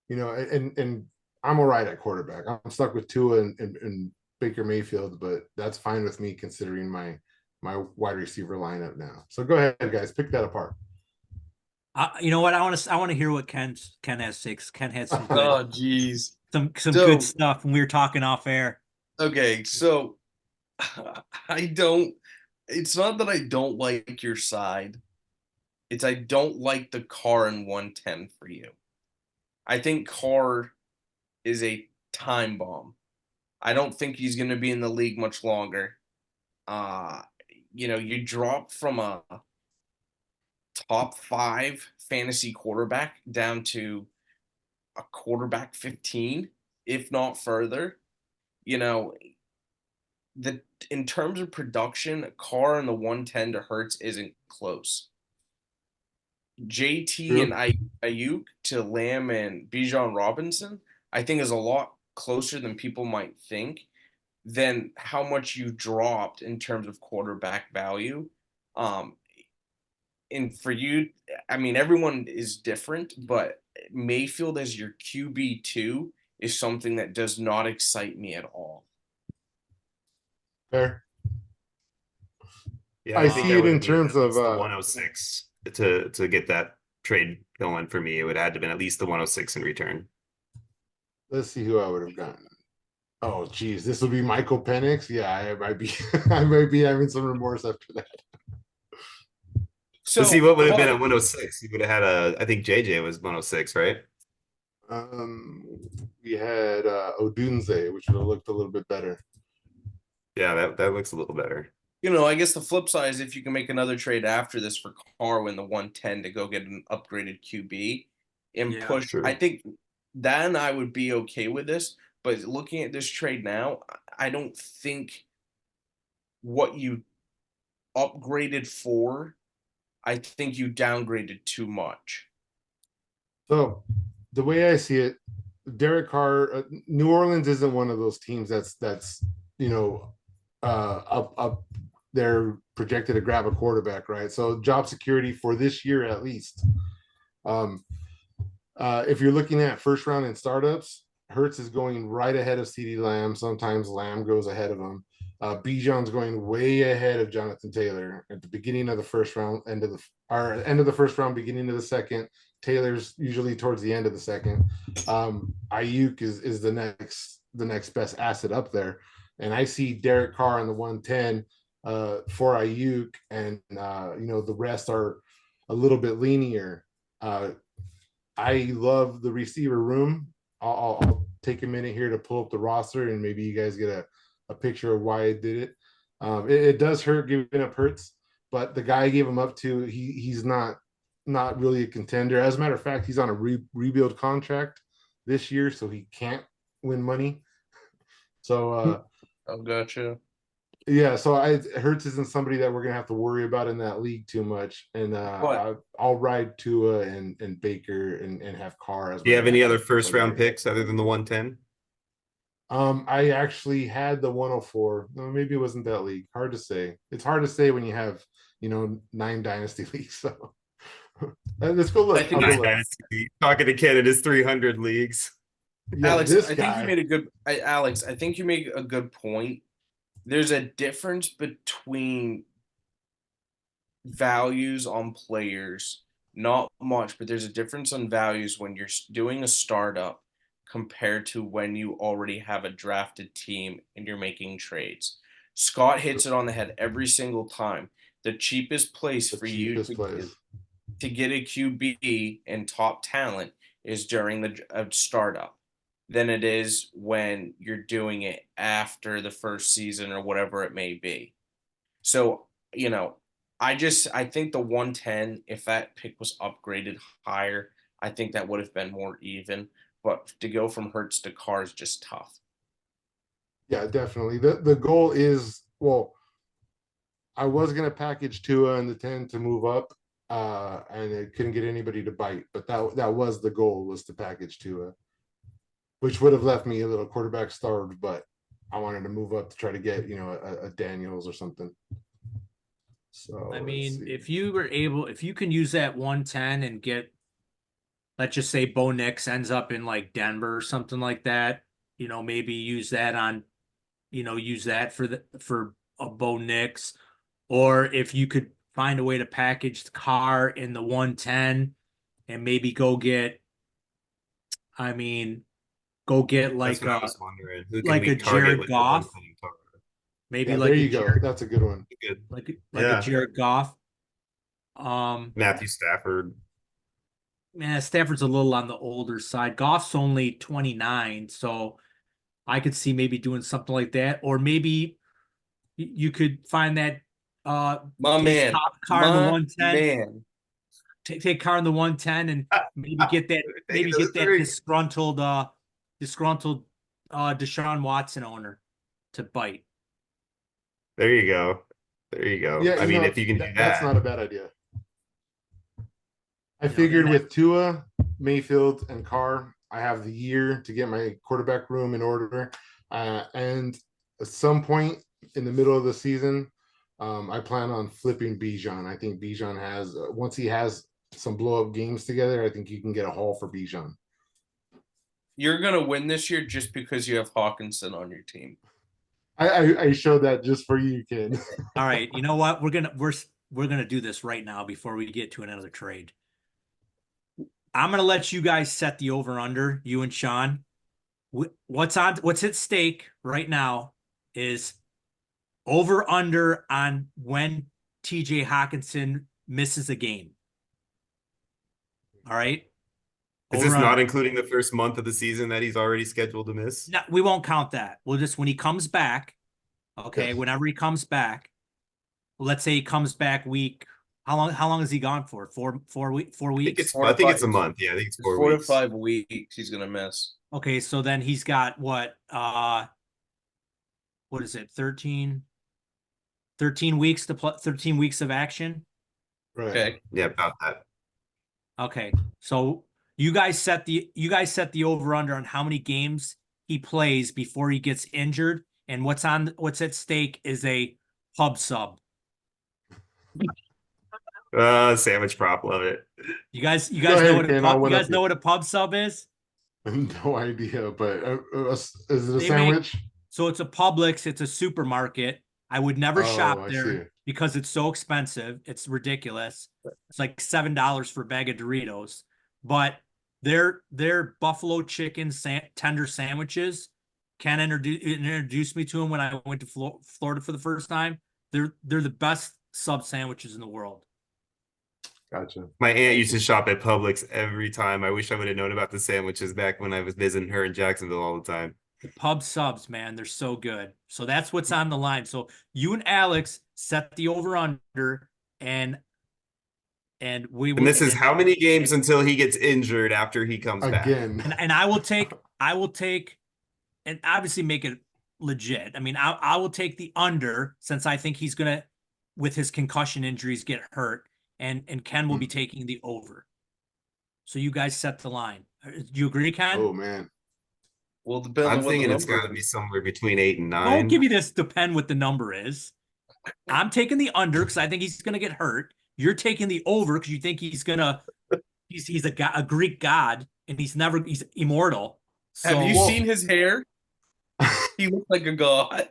and I'm all right at quarterback. I'm stuck with Tua and Baker Mayfield, but that's fine with me considering my wide receiver lineup now. So go ahead, guys, pick that apart. You know what? I want to hear what Ken has six. Ken had some good, Oh, geez. some So- good stuff when we were talking off air. Okay, so it's not that I don't like your side. It's I don't like the Carr in 110 for you. I think Carr is a time bomb. I don't think he's going to be in the league much longer. You drop from a top 5 fantasy quarterback down to a quarterback 15, if not further. In terms of production, Carr in the 110 to Hurts isn't close. JT True. and Ayuk to Lamb and Bijan Robinson, I think is a lot closer than people might think, than how much you dropped in terms of quarterback value. And for you, I mean, everyone is different, but Mayfield as your QB2 is something that does not excite me at all. Fair. Yeah, I think see I it would in need terms at of, least the 106 to get that trade going for me. It would have to been at least the 106 in return. Let's see who I would have gotten. Oh, geez, this would be Michael Penix. Yeah, I might be I might be having some remorse after that. So See what would have been at 106. You would have had I think JJ was 106, right? We had Odunze, which would have looked a little bit better. Yeah, that looks a little better. I guess the flip side is if you can make another trade after this for Carr in the 110 to go get an upgraded QB and Yeah, push, true. I think then I would be okay with this. But looking at this trade now, I don't think what you upgraded for, I think you downgraded too much. So the way I see it, Derek Carr, New Orleans isn't one of those teams that's up. They're projected to grab a quarterback, right? So job security for this year at least. Um, if you're looking at first round in startups, Hertz is going right ahead of CeeDee Lamb. Sometimes Lamb goes ahead of him. Bijan's going way ahead of Jonathan Taylor at the beginning of the first round, end of the first round, beginning of the second. Taylor's usually towards the end of the second. Ayuk is the next best asset up there, and I see Derek Carr on the 110 for Ayuk, and the rest are a little bit linear. I love the receiver room. I'll take a minute here to pull up the roster, and maybe you guys get a picture of why I did it. It does hurt giving up Hurts, but the guy I gave him up to, he's not really a contender. As a matter of fact, he's on a rebuild contract this year, so he can't win money. So Oh, gotcha. yeah, so Hurts isn't somebody that we're gonna have to worry about in that league too much, and I'll ride Tua and Baker and have Carr as. Do you have any other backup first for the round year. picks other than the 110? I actually had the 104. No, maybe it wasn't that league. Hard to say. It's hard to say when you have 9 dynasty leagues. So let's go look. I think I'll go Nine look. dynasty. Talking to Canada's 300 leagues. Yeah, Alex, this I think guy. you made a good Alex, I think you made a good point. There's a difference between values on players, not much, but there's a difference on values when you're doing a startup compared to when you already have a drafted team and you're making trades. Scott hits it on the head every single time. The cheapest place The for you cheapest place. to get a QB and top talent is during the startup than it is when you're doing it after the first season or whatever it may be. So, I think the 110, if that pick was upgraded higher, I think that would have been more even. But to go from Hertz to Carr is just tough. Yeah, definitely. The goal is, well, I was gonna package Tua in the 10 to move up, and it couldn't get anybody to bite. But that was the goal, was to package Tua, which would have left me a little quarterback starved. But I wanted to move up to try to get a Daniels or something. So I let's mean, see. if you can use that 110 and get, let's just say Bo Nix ends up in like Denver or something like that, maybe use that on, use that for a Bo Nix, or if you could find a way to package the car in the 110 and maybe I mean, go get That's like what I a was wondering. Who can like a we target Jared with the Goff, 110 card? maybe Yeah, there like a you go. Jared That's a good one. Good. like a Yeah. Jared Goff. Matthew Stafford. Man, Stafford's a little on the older side. Goff's only 29, so I could see maybe doing something like that, or maybe you could find that My take man. car in the My 110, man. take car in the 110, and maybe get that Taking those three. disgruntled Deshaun Watson owner to bite. There you go. There you go. Yeah, I mean, if you can do that's that. not a bad idea. I Then figured with Tua, Mayfield, and Carr, I have the year to get my quarterback room in order. And at some point in the middle of the season, I plan on flipping Bijan. I think Bijan has, once he has some blow up games together, I think you can get a haul for Bijan. You're gonna win this year just because you have Hawkinson on your team. I showed that just for you, kid. All right, you know what? We're gonna do this right now before we get to another trade. I'm gonna let you guys set the over under, you and Sean. What's at stake right now is over under on when TJ Hawkinson misses a game. All right. Is this Over not under. including the first month of the season that he's already scheduled to miss? No, we won't count that. We'll just when he comes back. Okay, Yes. whenever he comes back, let's say he comes back week. How long is he gone for? 4 weeks. Four I to think five- it's a month. Yeah, I think it's 4 4 to weeks. 5 weeks he's gonna miss. Okay, so then he's got what is it? 13 weeks to 13 weeks of action. Right. Okay. Yeah, about that. Okay. So you guys set the over under on how many games he plays before he gets injured, and what's at stake is a pub sub. Sandwich prop, love it. You guys Go know ahead, what Ken, I'll you one guys up know you. what a pub sub is? No idea, but is it a They make- sandwich? So it's a Publix, it's a supermarket. I would never Oh, shop I there see. because it's so expensive. It's ridiculous. It's like $7 for a bag of Doritos. But their buffalo chicken tender sandwiches, Ken introduced me to them when I went to Florida for the first time. They're the best sub sandwiches in the world. Gotcha. My aunt used to shop at Publix every time. I wish I would have known about the sandwiches back when I was visiting her in Jacksonville all the time. The pub subs, man, they're so good. So that's what's on the line. So you and Alex set the over under, and we will. And this is how many games until he gets injured after he comes back? Again. And I will take, and obviously make it legit. I mean, I will take the under since I think he's gonna, with his concussion injuries, get hurt, and Ken will be taking the over. So you guys set the line. Do you agree, Ken? Oh man. Well, depends I'm on what thinking the it's number got to be is. somewhere between 8 and 9. Don't give me this depend what the number is. I'm taking the under because I think he's gonna get hurt. You're taking the over because you think he's a Greek god and he's immortal. Have you So- seen his hair? He looks like a god.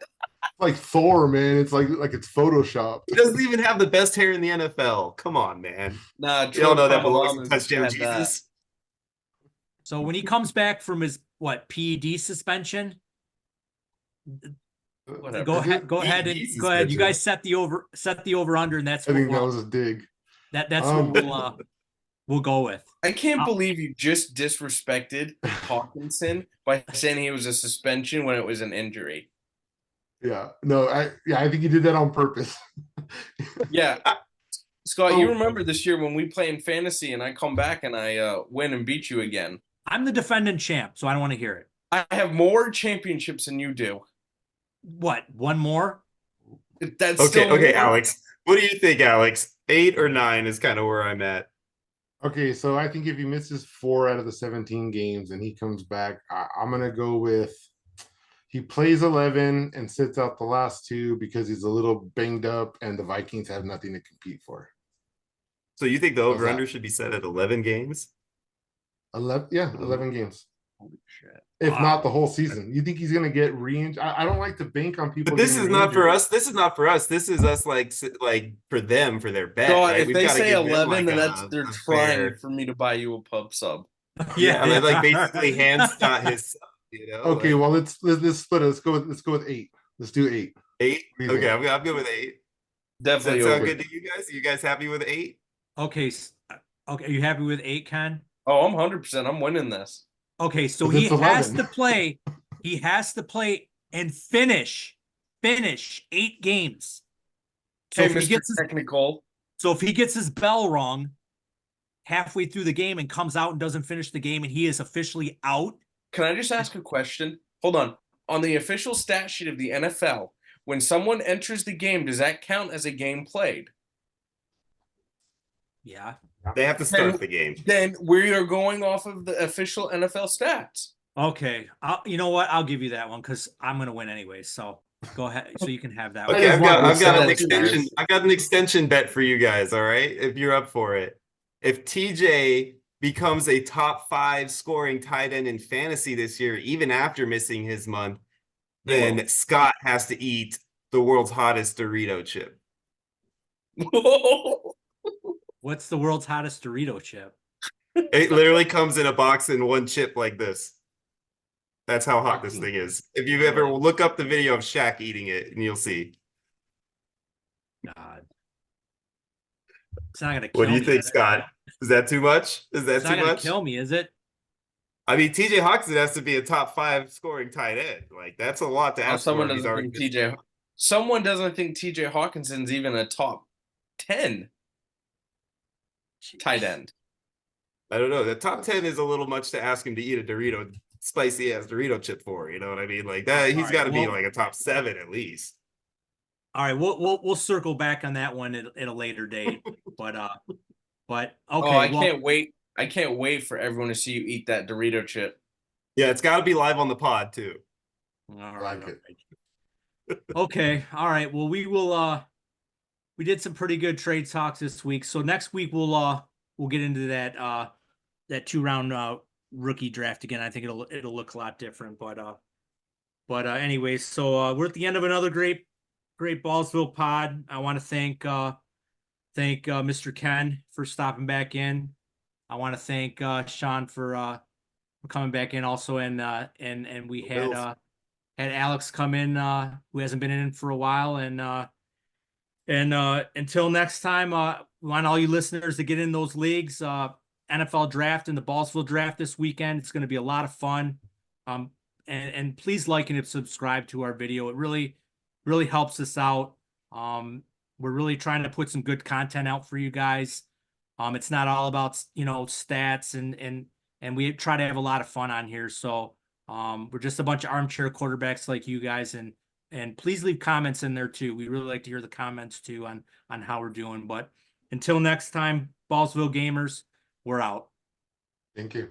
Like Thor, man. It's like it's photoshopped. He doesn't even have the best hair in the NFL. Come on, man. Nah, You don't know that belongs Pavlov to touchdown had that. Jesus. So when he comes back from his PED suspension, Whatever. go ahead, PED go ahead. You suspension. guys set the over under, and that's I what think that was a dig. that's Um, what we'll go with. I can't believe you just disrespected Hawkinson by saying he was a suspension when it was an injury. Yeah. No, I think he did that on purpose. Yeah. Scott, you Oh. remember this year when we play in fantasy and I come back and I win and beat you again. I'm the defending champ, so I don't want to hear it. I have more championships than you do. What? One more? That's Okay, still okay, more. Alex. What do you think, Alex? 8 or 9 is kind of where I'm at. Okay, so I think if he misses 4 out of the 17 games and he comes back, I'm gonna go with he plays 11 and sits out the last 2 because he's a little banged up and the Vikings have nothing to compete for. So you think the How's over-under that? should be set at 11 games? 11 games. Holy shit. If Wow. not the whole season. You think he's gonna get re-injured? I don't like to bank on people. But this getting is not for re-injured. us. This is not for us. This is us like for them for their bet. Scott, right? if We've they gotta say give them, 11, like, then that's a- they're a trying fair- for me to buy you a pub sub. Yeah, and like basically hand Scott his. You know, Okay, like, well let's split it. Let's go with 8. Let's do 8. 8. What do you Okay, think? I'm good with 8. Does Definitely that sound over. good to you guys? You guys happy with 8? Okay. Okay. Are you happy with 8, Ken? Oh, I'm 100%. I'm winning this. Okay. So But he it's has 11. to play. He has to play and finish 8 games. So Hey, if he Mr. gets his Technical. So if he gets his bell rung halfway through the game and comes out and doesn't finish the game and he is officially out, Can I just ask a question? Hold on. On the official stat sheet of the NFL, when someone enters the game, does that count as a game played? yeah. They have to start the game. Then we are going off of the official NFL stats. Okay. You know what? I'll give you that one because I'm gonna win anyway. So go ahead. So you can have that I one. Okay, just I've want got to an say- extension. I got an extension bet for you guys. All right, if you're up for it. If TJ becomes a top 5 scoring tight end in fantasy this year, even after missing his month, then Scott has to eat the world's hottest Dorito chip. What's the world's hottest Dorito chip? It literally comes in a box in one chip like this. That's how hot this thing is. If you ever look up the video of Shaq eating it, and you'll see. God. It's not gonna kill What do you me, think, is it? Scott? Is that too much? Is that It's not too gonna much? kill me, is it? I mean, TJ Hawkinson has to be a top 5 scoring tight end. Like that's a lot to Oh, ask for. He's already someone doesn't think TJ Hawkinson's even a top 10 tight end. I don't know. The top 10 is a little much to ask him to eat a Dorito, spicy ass Dorito chip for. You know what I mean? Like that, he's got to be like a top 7 at least. All right, we'll circle back on that one at a later date. But okay. Oh, I can't wait. I can't wait for everyone to see you eat that Dorito chip. Yeah, it's got to be live on the pod too. All I right, like it. Okay. All right. Well, we did some pretty good trade talks this week. So next week we'll get into that 2-round rookie draft again. I think it'll look a lot different. But anyways, so we're at the end of another great Ballsville pod. I want to thank Mr. Ken for stopping back in. I want to thank Sean for coming back in also, and we had Alex come in who hasn't been in for a while, and until next time, we want all you listeners to get in those leagues. NFL draft and the Ballsville draft this weekend. It's going to be a lot of fun. And please like and subscribe to our video. It really helps us out. We're really trying to put some good content out for you guys. It's not all about stats and we try to have a lot of fun on here. So we're just a bunch of armchair quarterbacks like you guys, and please leave comments in there too. We really like to hear the comments too on how we're doing. But until next time, Ballsville gamers, we're out. Thank you.